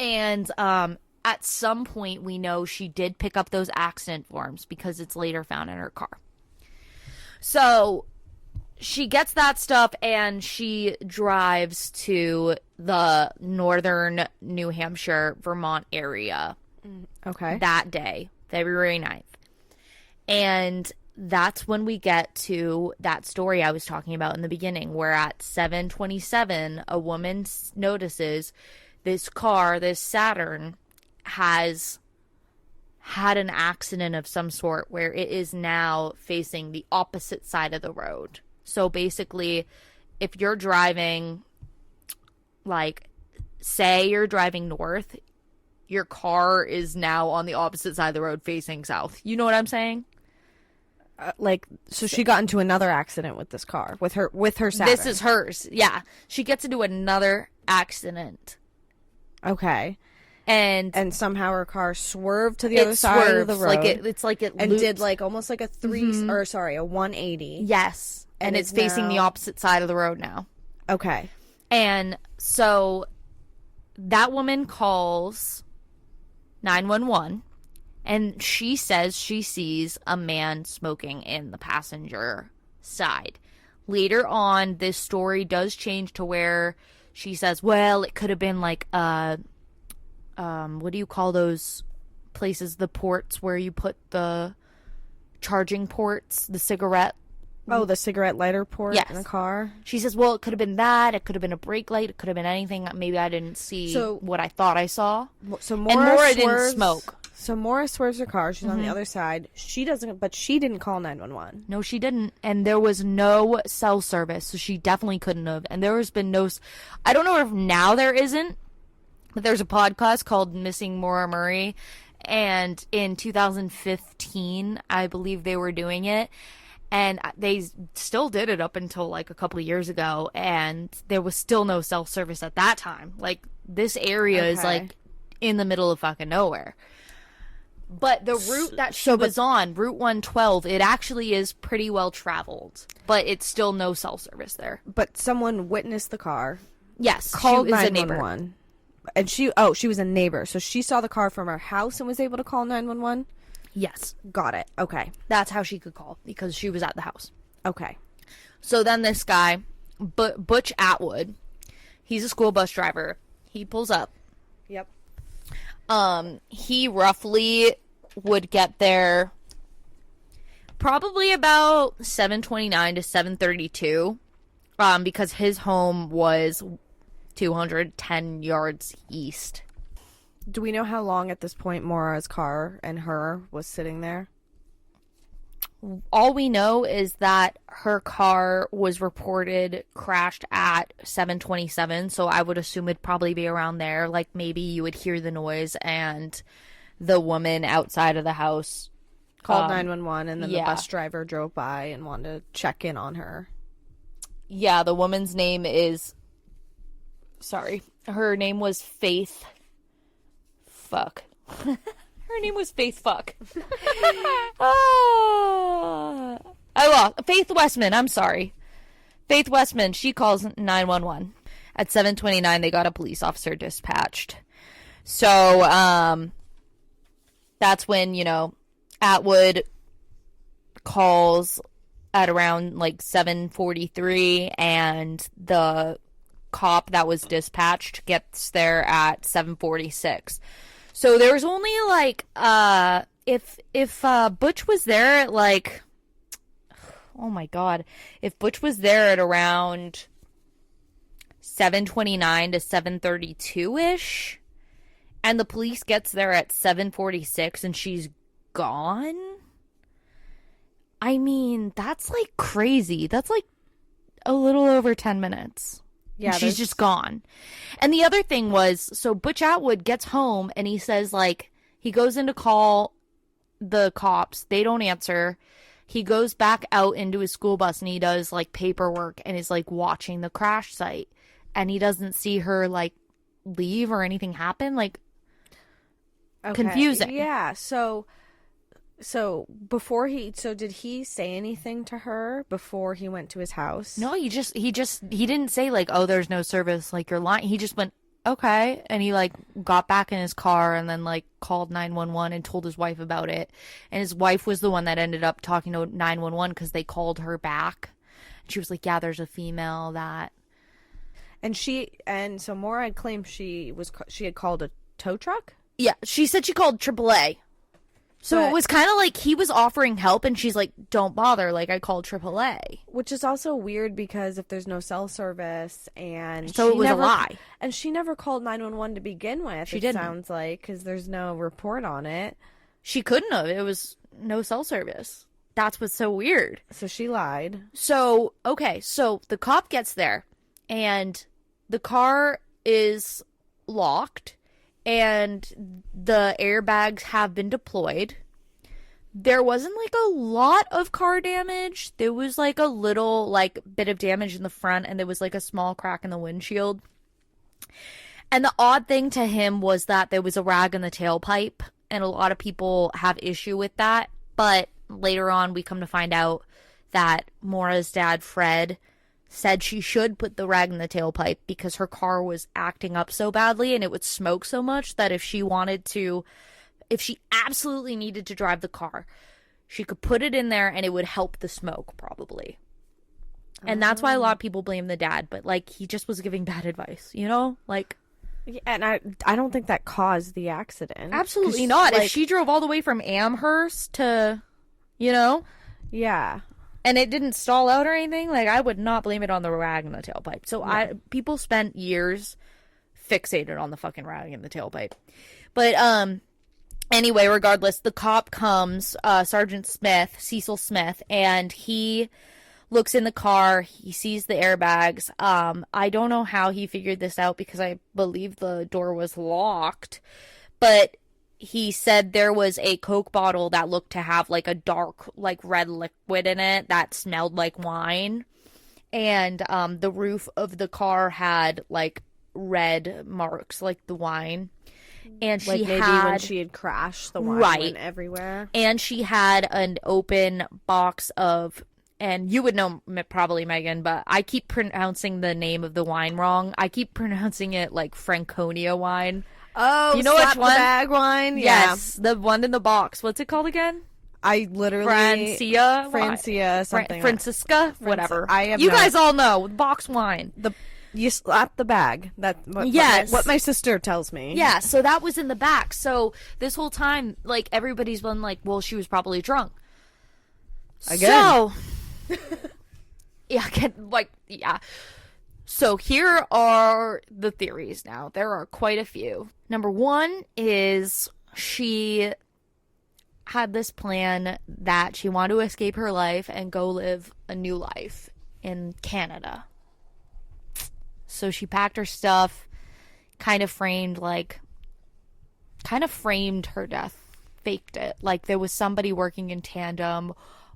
And at some point we know she did pick up those accident forms because it's later found in her car. So she gets that stuff and she drives to the northern New Hampshire, Vermont area. Okay. That day, February 9th. And that's when we get to that story I was talking about in the beginning, where at 7:27, a woman notices this car, this Saturn, has had an accident of some sort where it is now facing the opposite side of the road. So basically, if you're driving, like, say you're driving north, your car is now on the opposite side of the road facing south. You know what I'm saying? So she got into another accident with this car, with her Saturn. This is hers. Yeah. She gets into another accident. Okay. And somehow her car swerved to the other side of the road. It's like it and looped. did like almost like a 180. Yes. And it's facing the opposite side of the road now. Okay. And so that woman calls 911 and she says she sees a man smoking in the passenger side. Later on, this story does change to where she says, well, it could have been like what do you call those places, the ports where you put the charging ports, the cigarette. Oh, the cigarette lighter port in the car? She says, well, it could have been that. It could have been a brake light. It could have been anything. Maybe I didn't see what I thought I saw. So Maura didn't smoke. So Maura swerves her car. She's on the other side. She didn't call 911. No, she didn't. And there was no cell service, so she definitely couldn't have. And there has been no... I don't know if now there isn't, but there's a podcast called Missing Maura Murray. And in 2015, I believe they were doing it. And they still did it up until, like, a couple of years ago. And there was still no cell service at that time. Like, this area is, like, in the middle of fucking nowhere. But the route that she was on, Route 112, it actually is pretty well traveled. But it's still no cell service there. But someone witnessed the car. Yes. Called she was 911. A neighbor. And she was a neighbor. So she saw the car from her house and was able to call 911? Yes. Got it. Okay. That's how she could call, because she was at the house. Okay. So then this guy, Butch Atwood, he's a school bus driver. He pulls up. Yep. He roughly would get there probably about 7:29 to 7:32, because his home was 210 yards east. Do we know how long at this point Maura's car and her was sitting there? All we know is that her car was reported crashed at 7:27, so I would assume it'd probably be around there. Like, maybe you would hear the noise and the woman outside of the house called 911, and then the bus driver drove by and wanted to check in on her. Yeah, the woman's name is... Sorry. Her name was Faith... Fuck. Her name was Faith Fuck. I lost. Faith Westman, I'm sorry. Faith Westman, she calls 911. At 7:29, they got a police officer dispatched. So, that's when, you know, Atwood calls at around like 7:43, and the cop that was dispatched gets there at 7:46. So there was only like if Butch was there at like, oh my god, if Butch was there at around 7:29 to 7:32-ish, and the police gets there at 7:46 and she's gone, I mean, that's like crazy. That's like a little over 10 minutes. Yeah, she's just gone. And the other thing was, so Butch Atwood gets home and he says, like, he goes in to call the cops. They don't answer. He goes back out into his school bus and he does, like, paperwork and is, like, watching the crash site. And he doesn't see her, like, leave or anything happen. Like, okay. Confusing. Yeah, so did he say anything to her before he went to his house? No, he didn't say like, oh, there's no service, like you're lying. He just went, okay. And he like got back in his car and then like called 911 and told his wife about it. And his wife was the one that ended up talking to 911 because they called her back. And she was like, yeah, there's a female that. And so Maura claimed she had called a tow truck? Yeah, she said she called AAA. So it was kind of like he was offering help and she's like, don't bother. Like, I called AAA. Which is also weird because if there's no cell service and... So it was a lie. And she never called 911 to begin with, it sounds like, because there's no report on it. She couldn't have. It was no cell service. That's what's so weird. So she lied. So, okay. So the cop gets there and the car is locked. And the airbags have been deployed. There wasn't like a lot of car damage. There was like a little like bit of damage in the front and there was like a small crack in the windshield. And the odd thing to him was that there was a rag in the tailpipe. And a lot of people have issue with that. But later on we come to find out that Maura's dad, Fred, said she should put the rag in the tailpipe because her car was acting up so badly and it would smoke so much that if she absolutely needed to drive the car, she could put it in there and it would help the smoke probably. And that's why a lot of people blame the dad, but like he just was giving bad advice, you know? Like, yeah, and I don't think that caused the accident. Absolutely not. Like, if she drove all the way from Amherst to, you know? Yeah. And it didn't stall out or anything, like, I would not blame it on the rag in the tailpipe. So people spent years fixated on the fucking rag in the tailpipe. But, anyway, regardless, the cop comes, Sergeant Smith, Cecil Smith, and he looks in the car, he sees the airbags. I don't know how he figured this out because I believe the door was locked, but he said there was a Coke bottle that looked to have like a dark, like red liquid in it that smelled like wine. And the roof of the car had like red marks, like the wine. And she like maybe had, when she had crashed, the wine went everywhere. And she had an open box of, and you would know probably, Megan, but I keep pronouncing the name of the wine wrong. I keep pronouncing it like Franconia wine. Oh, you know which one? The bag wine? Yes, yeah. The one in the box. What's it called again? I literally... Francia, something. Francisca? Whatever. You guys all know. Box wine. You slap the bag. Yes. What my sister tells me. Yeah, so that was in the back. So this whole time, like, everybody's been like, well, she was probably drunk. Again. So... yeah. So here are the theories now. There are quite a few. Number one is she had this plan that she wanted to escape her life and go live a new life in Canada. So she packed her stuff, kind of framed her death, faked it. Like there was somebody working in tandem,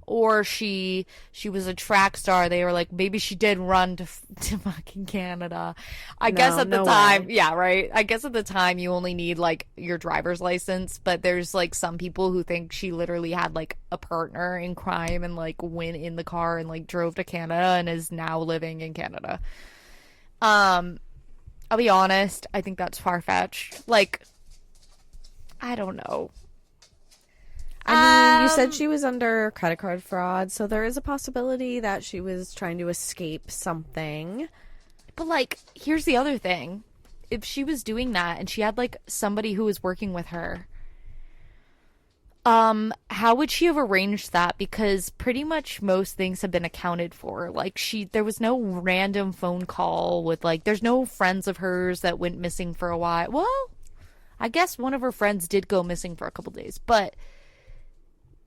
or she was a track star. They were like, maybe she did run to fucking Canada. I guess at the time, yeah, right. I guess at the time you only need like your driver's license, but there's like some people who think she literally had like a partner in crime and like went in the car and like drove to Canada and is now living in Canada. I'll be honest, I think that's far-fetched. Like, I don't know. I mean, you said she was under credit card fraud, so there is a possibility that she was trying to escape something. But, like, here's the other thing. If she was doing that and she had, like, somebody who was working with her, how would she have arranged that? Because pretty much most things have been accounted for. Like, there was no random phone call with, like, there's no friends of hers that went missing for a while. Well, I guess one of her friends did go missing for a couple days, but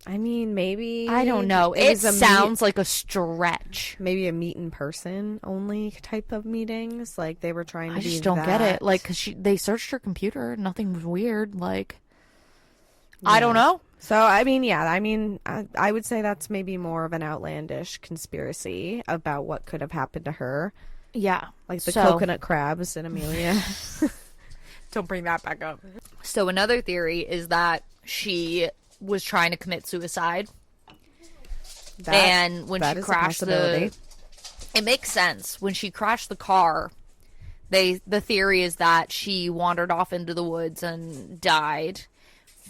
I mean, maybe... I don't know. It sounds like a stretch. Maybe a meet in person only type of meetings. Like, they were trying to be I just don't get it. Like, because they searched her computer. Nothing was weird. Like, yeah. I don't know. So, I mean, yeah. I mean, I would say that's maybe more of an outlandish conspiracy about what could have happened to her. Yeah. Like the coconut crabs in Amelia. Don't bring that back up. So, another theory is that she was trying to commit suicide, and when she crashed it makes sense. When she crashed the car, the theory is that she wandered off into the woods and died.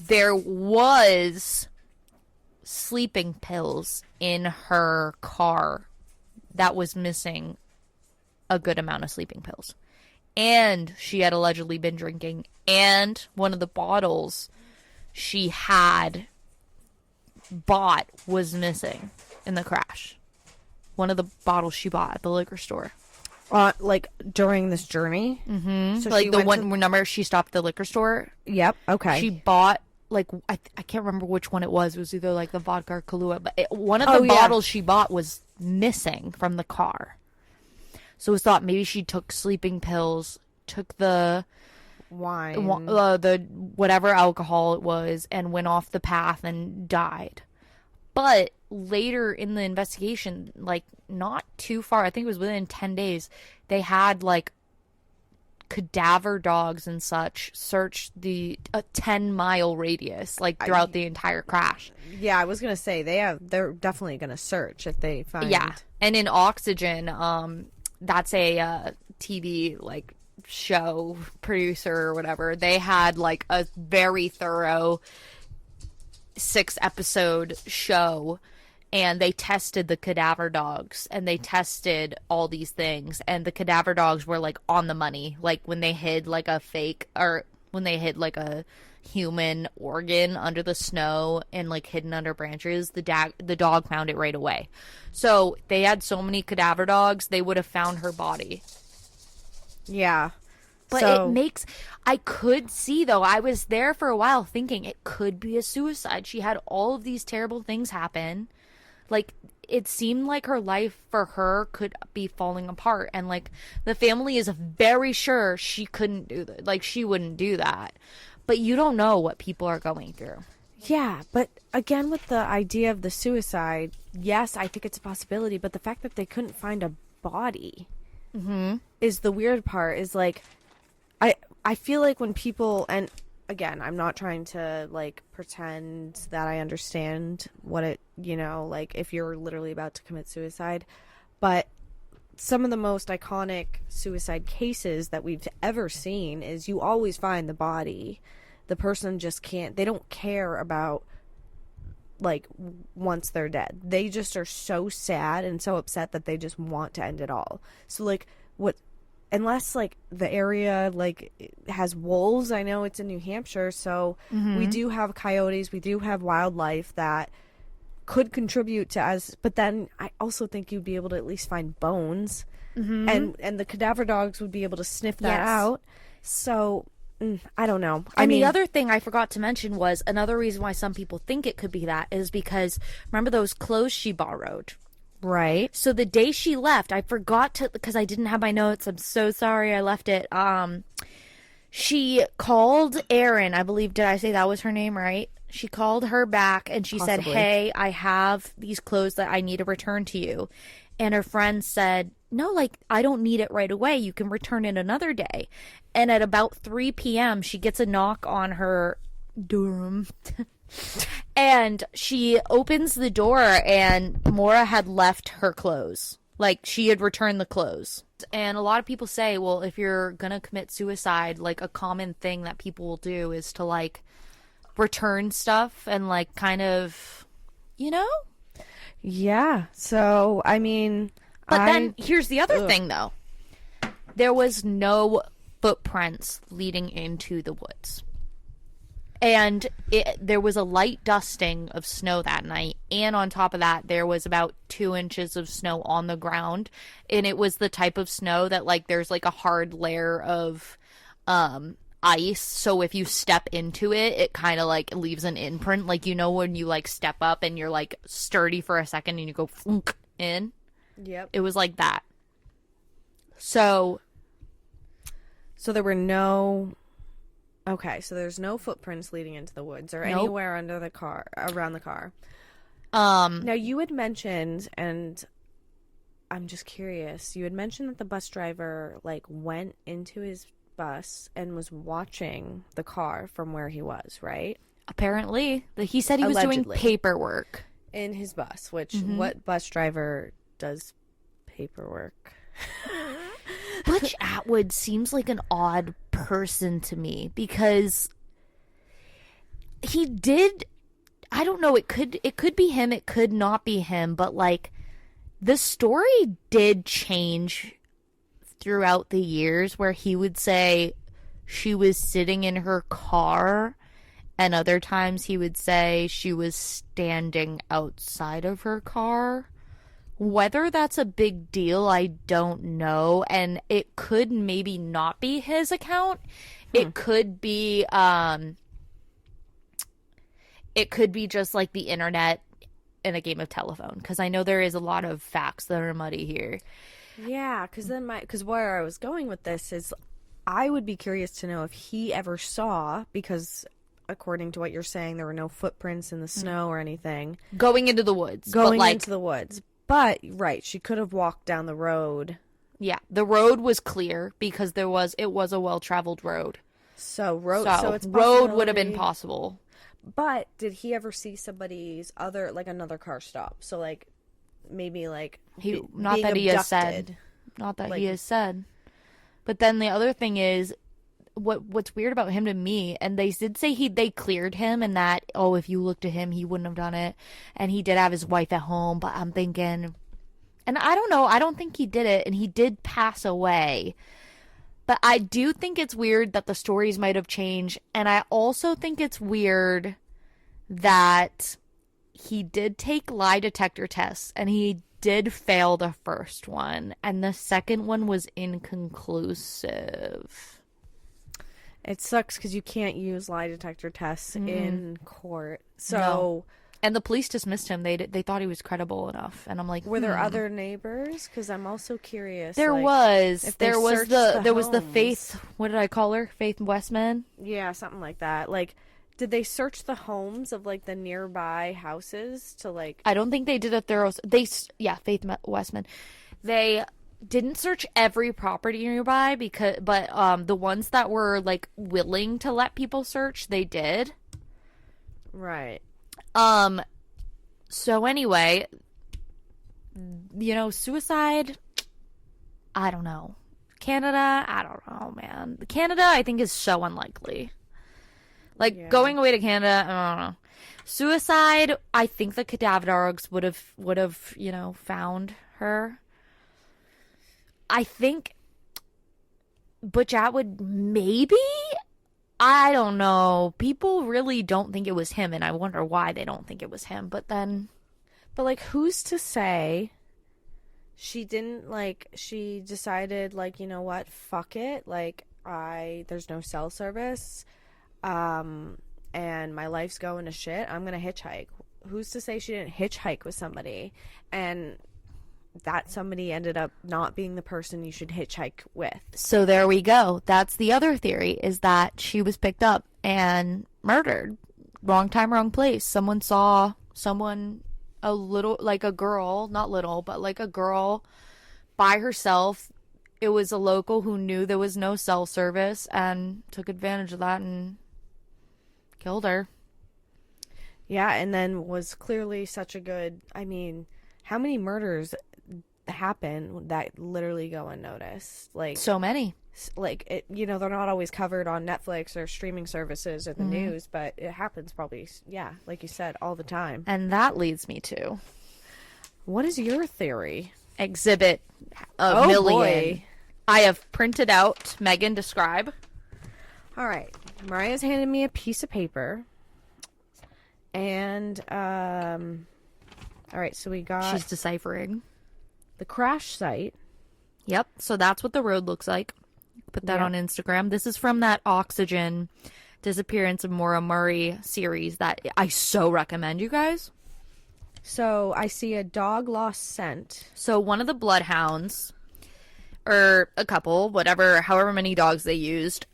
There was sleeping pills in her car that was missing a good amount of sleeping pills, and she had allegedly been drinking, and one of the bottles she had bought was missing in the crash. One of the bottles she bought at the liquor store. Like during this journey? Mm-hmm. So like the one, remember she stopped at the liquor store? Yep, okay. She bought, like, I can't remember which one it was. It was either like the vodka or Kahlua, but one of the bottles she bought was missing from the car. So it was thought maybe she took sleeping pills, took the wine, the whatever alcohol it was, and went off the path and died. But later in the investigation, like not too far, I think it was within 10 days, they had like cadaver dogs and such search a 10-mile radius, like throughout the entire crash. Yeah, I was gonna say they're definitely gonna search if they find. Yeah, and in Oxygen, that's a TV like show producer or whatever. They had like a very thorough 6-episode show, and they tested the cadaver dogs and they tested all these things, and the cadaver dogs were like on the money. Like when they hid like a fake, or when they hid like a human organ under the snow and like hidden under branches, the dog found it right away. So they had so many cadaver dogs, they would have found her body. Yeah. But it makes... I could see, though, I was there for a while thinking it could be a suicide. She had all of these terrible things happen. Like, it seemed like her life for her could be falling apart. And, like, the family is very sure she couldn't do that. Like, she wouldn't do that. But you don't know what people are going through. Yeah, but again, with the idea of the suicide, yes, I think it's a possibility. But the fact that they couldn't find a body is the weird part. Is like, I feel like when people, and again, I'm not trying to like pretend that I understand what it, like if you're literally about to commit suicide, but some of the most iconic suicide cases that we've ever seen is you always find the body. The person just can't, they don't care about like once they're dead. They just are so sad and so upset that they just want to end it all. So like unless like the area like has wolves, I know it's in New Hampshire, so we do have coyotes, we do have wildlife that could contribute to us, but then I also think you'd be able to at least find bones, and the cadaver dogs would be able to sniff that out. So I don't know. And the other thing I forgot to mention was another reason why some people think it could be that is because remember those clothes she borrowed? Right. So the day she left, I forgot to, because I didn't have my notes. I'm so sorry I left it. She called Erin, I believe. Did I say that was her name, right? She called her back and she said, hey, I have these clothes that I need to return to you. And her friend said, no, like, I don't need it right away. You can return it another day. And at about 3 p.m., she gets a knock on her dorm. And she opens the door, and Maura had left her clothes Like, she had returned the clothes. And a lot of people say, well, if you're gonna commit suicide, like, a common thing that people will do is to, like, return stuff and, like, kind of, you know? Yeah. So, I mean... But then, here's the other thing, though. There was no footprints leading into the woods. And there was a light dusting of snow that night. And on top of that, there was about 2 inches of snow on the ground. And it was the type of snow that, like, there's, like, a hard layer of ice. So if you step into it, it kind of, like, leaves an imprint. Like, you know when you, like, step up and you're, like, sturdy for a second and you go flunk in? Yep. It was like that. So there were no... Okay, so there's no footprints leading into the woods or anywhere under the car, around the car. Now, you had mentioned, and I'm just curious, you had mentioned that the bus driver, like, went into his bus and was watching the car from where he was, right? Apparently. He said he was doing paperwork. In his bus, which, what bus driver does paperwork? Butch Atwood seems like an odd person to me because he did, I don't know, it could be him, it could not be him, but like the story did change throughout the years where he would say she was sitting in her car and other times he would say she was standing outside of her car. Whether that's a big deal, I don't know. And it could maybe not be his account. It could be just like the internet in a game of telephone. Because I know there is a lot of facts that are muddy here. Yeah, because where I was going with this is I would be curious to know if he ever saw, because according to what you're saying, there were no footprints in the snow or anything. Going into the woods. Into the woods. But, right, she could have walked down the road. Yeah, the road was clear because it was a well-traveled road. So it's road would have been possible. But did he ever see somebody's another car stop? So, like, maybe, like, not that he has said. Not that he has said. But then the other thing is, what's weird about him to me, and they did say they cleared him and that, if you looked at him, he wouldn't have done it. And he did have his wife at home, but I'm thinking, and I don't know, I don't think he did it, and he did pass away. But I do think it's weird that the stories might have changed, and I also think it's weird that he did take lie detector tests, and he did fail the first one, and the second one was inconclusive. It sucks because you can't use lie detector tests in court. So, no. And the police dismissed him. They thought he was credible enough. And I'm like, were there other neighbors? Because I'm also curious. There was. There was the Faith. What did I call her? Faith Westman. Yeah, something like that. Like, did they search the homes of like the nearby houses to like? I don't think they did a thorough. Faith Westman. They didn't search every property nearby but the ones that were like willing to let people search, they did. Right. So anyway, suicide, I don't know. Canada, I don't know, man. Canada, I think, is so unlikely. Like, going away to Canada, I don't know. Suicide, I think the cadaver dogs would have, found her. I think Butch Atwood, maybe? I don't know. People really don't think it was him, and I wonder why they don't think it was him. But like, who's to say she didn't, like, she decided, like, you know what, fuck it. Like, there's no cell service, and my life's going to shit. I'm going to hitchhike. Who's to say she didn't hitchhike with somebody? And that somebody ended up not being the person you should hitchhike with. So there we go. That's the other theory, is that she was picked up and murdered. Wrong time, wrong place. Someone saw a little, like a girl, not little, but like a girl by herself. It was a local who knew there was no cell service and took advantage of that and killed her. Yeah, and then was clearly such a good, I mean, how many murders happen that literally go unnoticed. Like, So many. like it, you know, they're not always covered on Netflix or streaming services or the news, but it happens probably, yeah, like you said, all the time. And that leads me to What is your theory? exhibit a Oh, million. boy. I have printed out. Megan, describe. All right, Mariah's handed me a piece of paper, and all right, so we got She's deciphering. the crash site. Yep. So that's what the road looks like. Put that Yep. on Instagram. This is from that Oxygen Disappearance of Maura Murray series that I so recommend, you guys. So I see a dog lost scent. So one of the bloodhounds, or a couple, whatever, however many dogs they used,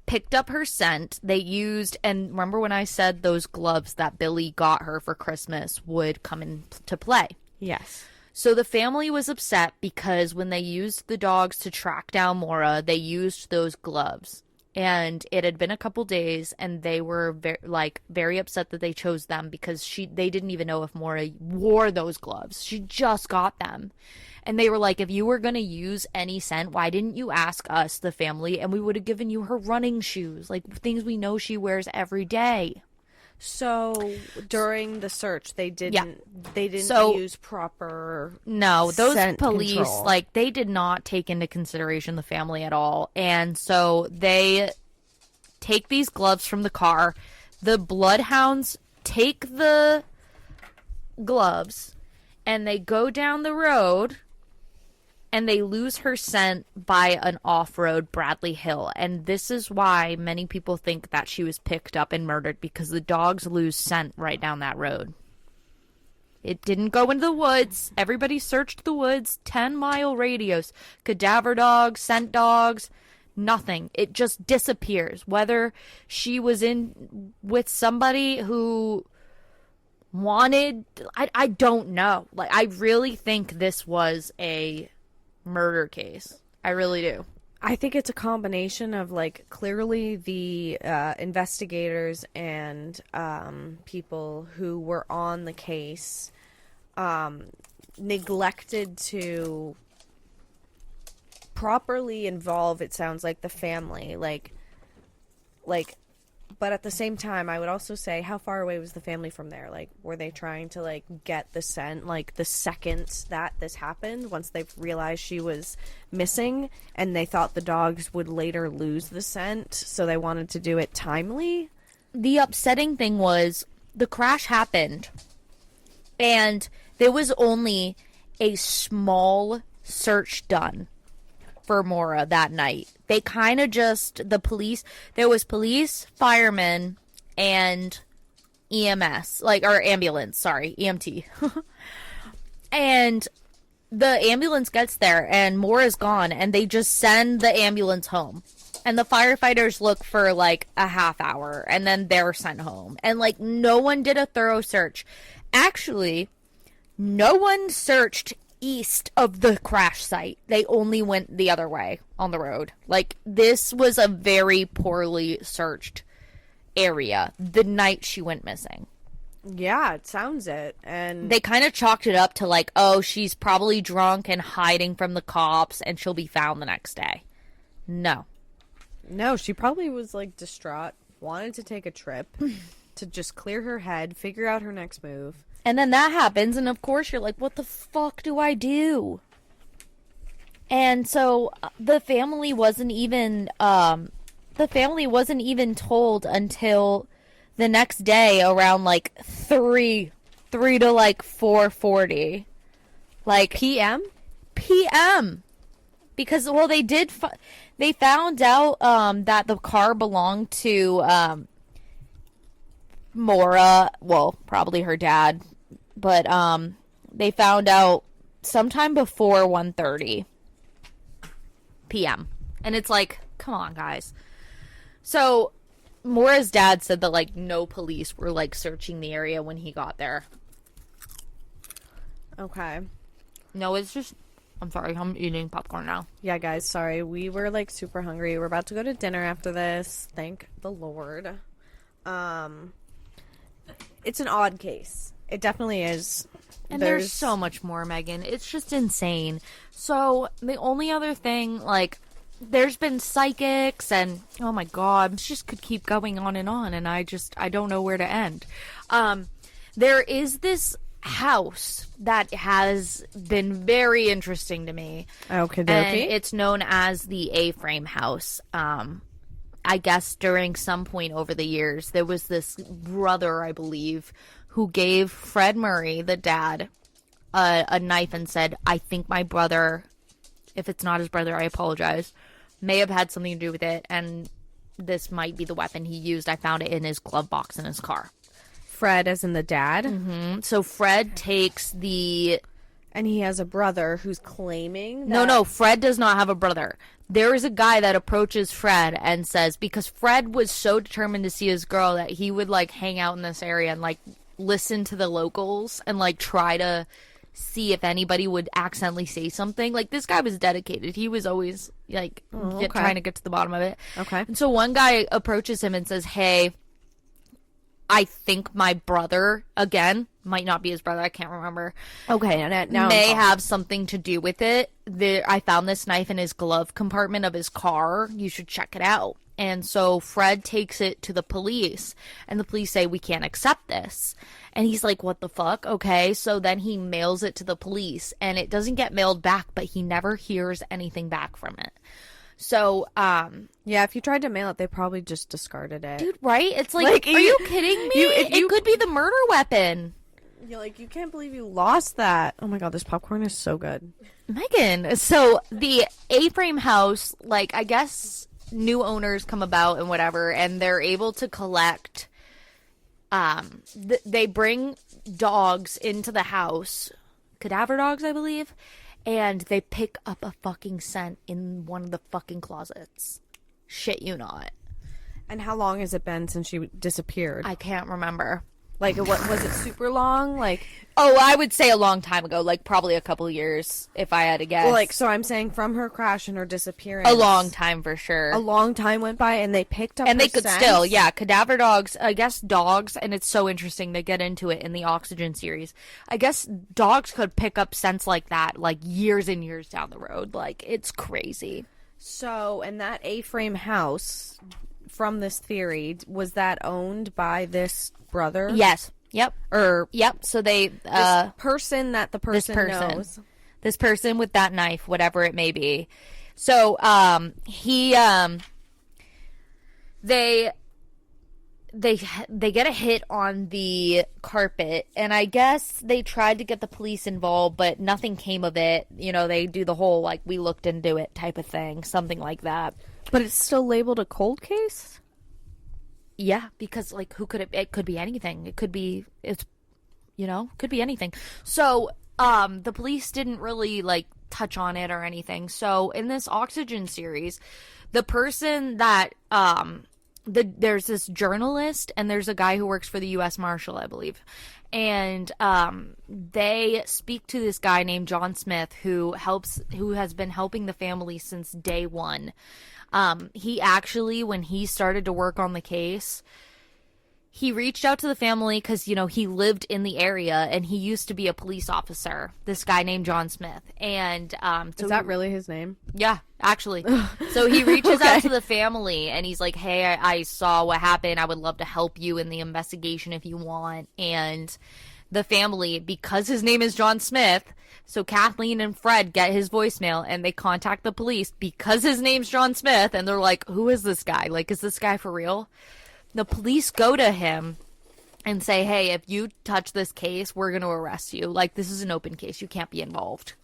picked up her scent. They used, and remember when I said those gloves that Billy got her for Christmas would come into play? Yes. So the family was upset because when they used the dogs to track down Maura, they used those gloves. And it had been a couple days, and they were very upset that they chose them because they didn't even know if Maura wore those gloves. She just got them. And they were like, if you were going to use any scent, why didn't you ask us, the family, and we would have given you her running shoes, like things we know she wears every day. So during the search, they didn't use proper No, those scent police, control. like, they did not take into consideration the family at all. And so they take these gloves from the car. The bloodhounds take the gloves and they go down the road and they lose her scent by an off-road Bradley Hill. And this is why many people think that she was picked up and murdered, because the dogs lose scent right down that road. It didn't go into the woods. Everybody searched the woods, 10-mile radius. Cadaver dogs, scent dogs, nothing. It just disappears. Whether she was in with somebody who wanted, I don't know. Like, I really think this was a murder case. I really do. I think it's a combination of, like, clearly the investigators and people who were on the case neglected to properly involve, it sounds like, the family. Like, but at the same time, I would also say, how far away was the family from there? Like, were they trying to, like, get the scent, like, the second that this happened, once they realized she was missing, and they thought the dogs would later lose the scent, so they wanted to do it timely? The upsetting thing was the crash happened, and there was only a small search done for Maura that night. They kind of just, there was police, firemen, and EMS, or ambulance, sorry, EMT. And the ambulance gets there, and Maura's gone, and they just send the ambulance home. And the firefighters look for, like, a half hour, and then they're sent home. And, like, no one did a thorough search. Actually, no one searched east of the crash site. They only went the other way on the road. Like, this was a very poorly searched area the night she went missing. Yeah, it sounds it. And They kind of chalked it up to, like, oh, she's probably drunk and hiding from the cops and she'll be found the next day. No. no, she probably was, like, distraught, wanted to take a trip to just clear her head, figure out her next move. And then that happens, and of course you're like, what the fuck do I do? And so the family wasn't even told until the next day around, like, 3 to, like, 4:40. Like, PM? PM. Because, well, they found out that the car belonged to Maura, well, probably her dad, but they found out sometime before 1:30 p.m. And it's like, come on, guys. So Maura's dad said that, like, no police were, like, searching the area when he got there. Okay. No, it's just, I'm sorry, I'm eating popcorn now. Yeah, guys, sorry. We were, like, super hungry. We're about to go to dinner after this. Thank the Lord. It's an odd case. It definitely is. And there's so much more, Megan. It's just insane. So the only other thing, like, there's been psychics and, oh my God, this just could keep going on, and I don't know where to end. There is this house that has been very interesting to me. Okay, and it's known as the A-frame house. I guess during some point over the years, there was this brother, I believe, who gave Fred Murray, the dad, a knife and said, I think my brother, if it's not his brother, I apologize, may have had something to do with it, and this might be the weapon he used. I found it in his glove box in his car. Fred as in the dad? Mm-hmm. So Fred takes the... And he has a brother who's claiming that... No, Fred does not have a brother. There is a guy that approaches Fred and says, because Fred was so determined to see his girl that he would, like, hang out in this area and, like, listen to the locals and, like, try to see if anybody would accidentally say something. Like, this guy was dedicated. He was always, like, trying to get to the bottom of it. Okay. And so one guy approaches him and says, hey, I think my brother, again, might not be his brother, I can't remember. Okay, and now may have something to do with it. I found this knife in his glove compartment of his car. You should check it out. And so Fred takes it to the police, and the police say, we can't accept this. And he's like, what the fuck? Okay, so then he mails it to the police, and it doesn't get mailed back, but he never hears anything back from it. So, yeah, if you tried to mail it, they probably just discarded it. Dude, right? It's like are you kidding me? It could be the murder weapon. You're like, you can't believe you lost that. Oh my God, this popcorn is so good. Megan, so the A-frame house, like, I guess new owners come about and whatever, and they're able to collect, they bring dogs into the house, cadaver dogs, I believe, and they pick up a fucking scent in one of the fucking closets. Shit you not. And how long has it been since she disappeared? I can't remember. Like, what was it super long? Like, oh, I would say a long time ago, like probably a couple years, if I had to guess. Well, like, so I'm saying from her crash and her disappearance, a long time for sure. A long time went by, and they picked up. And her they could scent? still, yeah, cadaver dogs. I guess dogs, and it's so interesting to get into it in the Oxygen series. I guess dogs could pick up scents like that, like years and years down the road. Like, it's crazy. So, and that A-frame house, from this theory, was that owned by this brother? Yes. Yep. Or yep. So they this person that the person knows. This person with that knife, whatever it may be. So they get a hit on the carpet, and I guess they tried to get the police involved, but nothing came of it. You know, they do the whole like we looked into it type of thing, something like that. But it's still labeled a cold case? Yeah, because like who could it could be anything. It could be could be anything. So the police didn't really like touch on it or anything. So in this Oxygen series, the person that there's this journalist and there's a guy who works for the U.S. Marshal, I believe. And they speak to this guy named John Smith who has been helping the family since day one. He actually, when he started to work on the case, he reached out to the family because, he lived in the area and he used to be a police officer, this guy named John Smith. And so is that really his name? Yeah, actually. So he reaches out to the family and he's like, hey, I saw what happened. I would love to help you in the investigation if you want. And the family, because his name is John Smith, so Kathleen and Fred get his voicemail and they contact the police because his name's John Smith, and they're like, who is this guy? Like, is this guy for real? The police go to him and say, hey, if you touch this case, we're going to arrest you. Like, this is an open case. You can't be involved.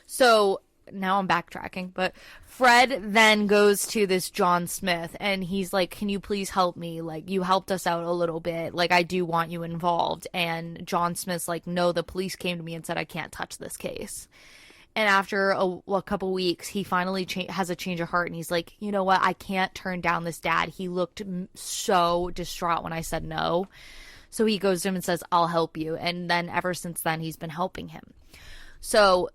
So now I'm backtracking, but Fred then goes to this John Smith and he's like, can you please help me? Like, you helped us out a little bit. Like, I do want you involved. And John Smith's like, no, the police came to me and said, I can't touch this case. And after a couple weeks, he finally has a change of heart and he's like, you know what? I can't turn down this dad. He looked so distraught when I said no. So he goes to him and says, I'll help you. And then ever since then, he's been helping him. So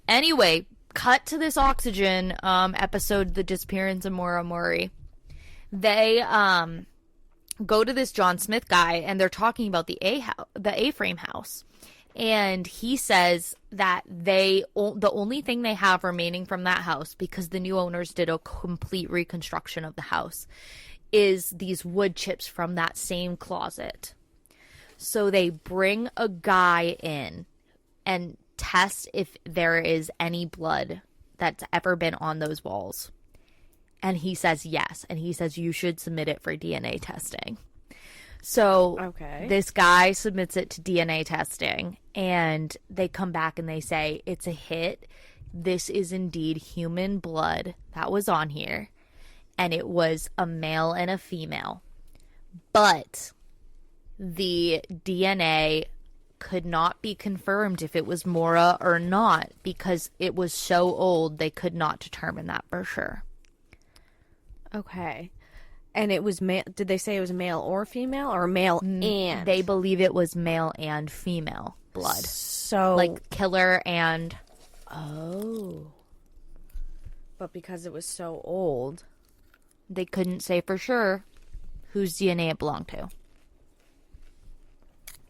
anyway, cut to this Oxygen episode, The Disappearance of Maura Murray. They go to this John Smith guy and they're talking about the A-frame house. And he says that the only thing they have remaining from that house, because the new owners did a complete reconstruction of the house, is these wood chips from that same closet. So they bring a guy in and test if there is any blood that's ever been on those walls. And he says yes. And he says you should submit it for DNA testing. So this guy submits it to DNA testing, and they come back and they say, it's a hit. This is indeed human blood that was on here, and it was a male and a female. But the DNA could not be confirmed if it was Maura or not, because it was so old they could not determine that for sure. Okay. And it was male. Did they say it was male or female, or male and? They believe it was male and female blood. So like killer and... Oh. But because it was so old, they couldn't say for sure whose DNA it belonged to.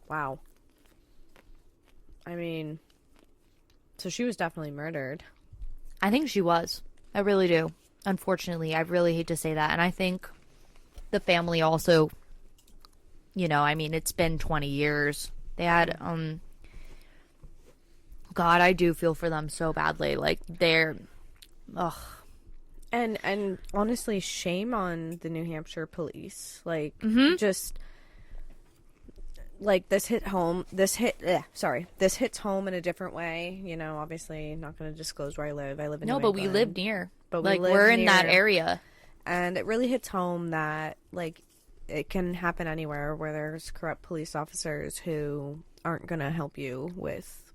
Wow. I mean, so she was definitely murdered. I think she was. I really do. Unfortunately, I really hate to say that. And I think the family also, you know, I mean, it's been 20 years. They had, God, I do feel for them so badly. Like, they're, ugh. And honestly, shame on the New Hampshire police. Like, just, like, this hits home in a different way. You know, obviously, not going to disclose where I live. I live in New but we England. live near. But like, we're in that area. And it really hits home that, like, it can happen anywhere where there's corrupt police officers who aren't going to help you with.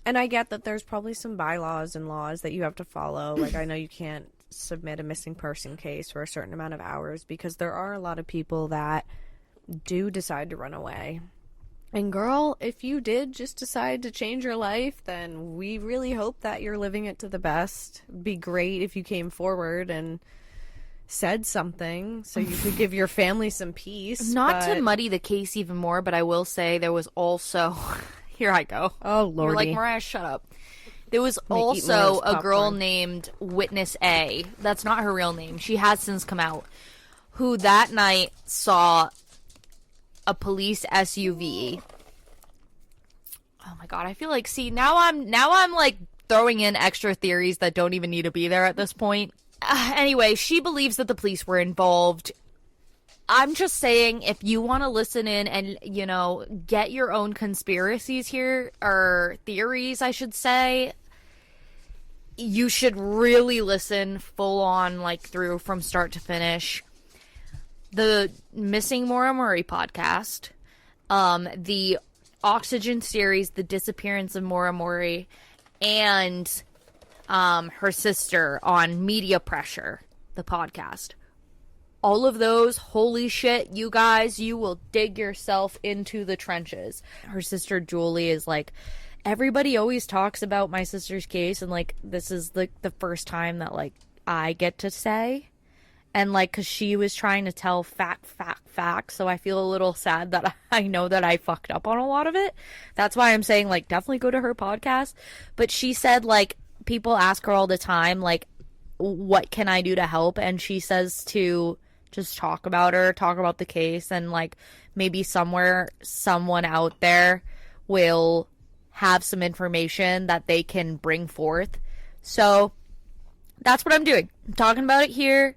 And I get that there's probably some bylaws and laws that you have to follow. Like, I know you can't submit a missing person case for a certain amount of hours, because there are a lot of people that do decide to run away. And girl, if you did just decide to change your life, then we really hope that you're living it to the best. It'd be great if you came forward and said something so you could give your family some peace. Not to muddy the case even more, but I will say there was also... Here I go. Oh, Lordy. You're like, Mariah, shut up. There was also a girl named Witness A. That's not her real name. She has since come out. Who that night saw a police SUV. Oh my God. I feel like, see, now I'm like throwing in extra theories that don't even need to be there at this point. Anyway, she believes that the police were involved. I'm just saying, if you want to listen in and, you know, get your own conspiracies here, or theories, I should say, you should really listen full on, like, through from start to finish. The Missing Maura Murray podcast, the Oxygen series, The Disappearance of Maura Murray, and her sister on Media Pressure, the podcast. All of those, holy shit, you guys, you will dig yourself into the trenches. Her sister Julie is like, everybody always talks about my sister's case, and like, this is like the first time that like I get to say. And like, cause she was trying to tell fact, so I feel a little sad that I know that I fucked up on a lot of it. That's why I'm saying, like, definitely go to her podcast. But she said, like, people ask her all the time, like, what can I do to help? And she says to just talk about the case, and like, maybe somewhere someone out there will have some information that they can bring forth. So that's what I'm doing. I'm talking about it here.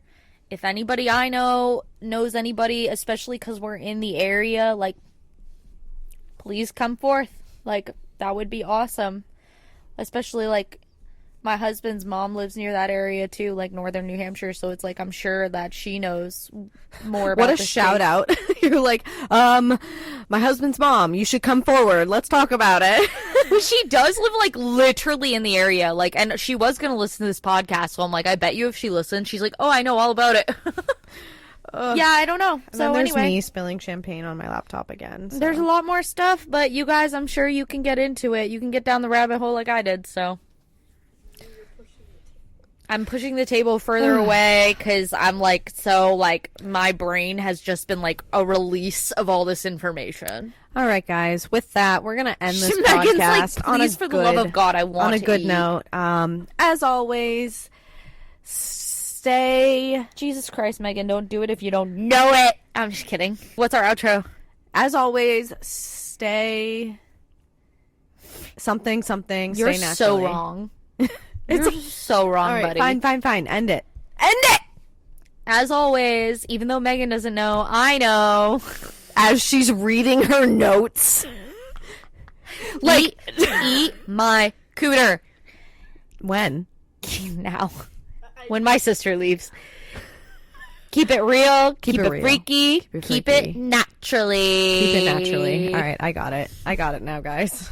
If anybody I know knows anybody, especially because we're in the area, like, please come forth. Like, that would be awesome. Especially, like, my husband's mom lives near that area, too, like, northern New Hampshire, so it's like, I'm sure that she knows more about What a shout out. You're like, my husband's mom, you should come forward. Let's talk about it. She does live, like, literally in the area, like, and she was gonna listen to this podcast, so I'm like, I bet you if she listened, she's like, oh, I know all about it. Yeah, I don't know. And so then there's anyway, me spilling champagne on my laptop again. So. There's a lot more stuff, but you guys, I'm sure you can get into it. You can get down the rabbit hole like I did, so. I'm pushing the table further away because I'm like, so like my brain has just been like a release of all this information. All right, guys. With that, we're gonna end this Megan's podcast like, on a please, for the love of God, I want on a to good eat. note. As always, stay. Jesus Christ, Megan, don't do it if you don't know it. I'm just kidding. What's our outro? As always, stay. Something. You're stay naturally. so wrong. You're so wrong, All right, buddy. fine. End it. End it! As always, even though Megan doesn't know, I know. As she's reading her notes. Like, eat my cooter. When? Now. When my sister leaves. Keep it real. Keep it real. freaky. Keep it Keep freaky. it naturally. Keep it naturally. All right, I got it. I got it now, guys.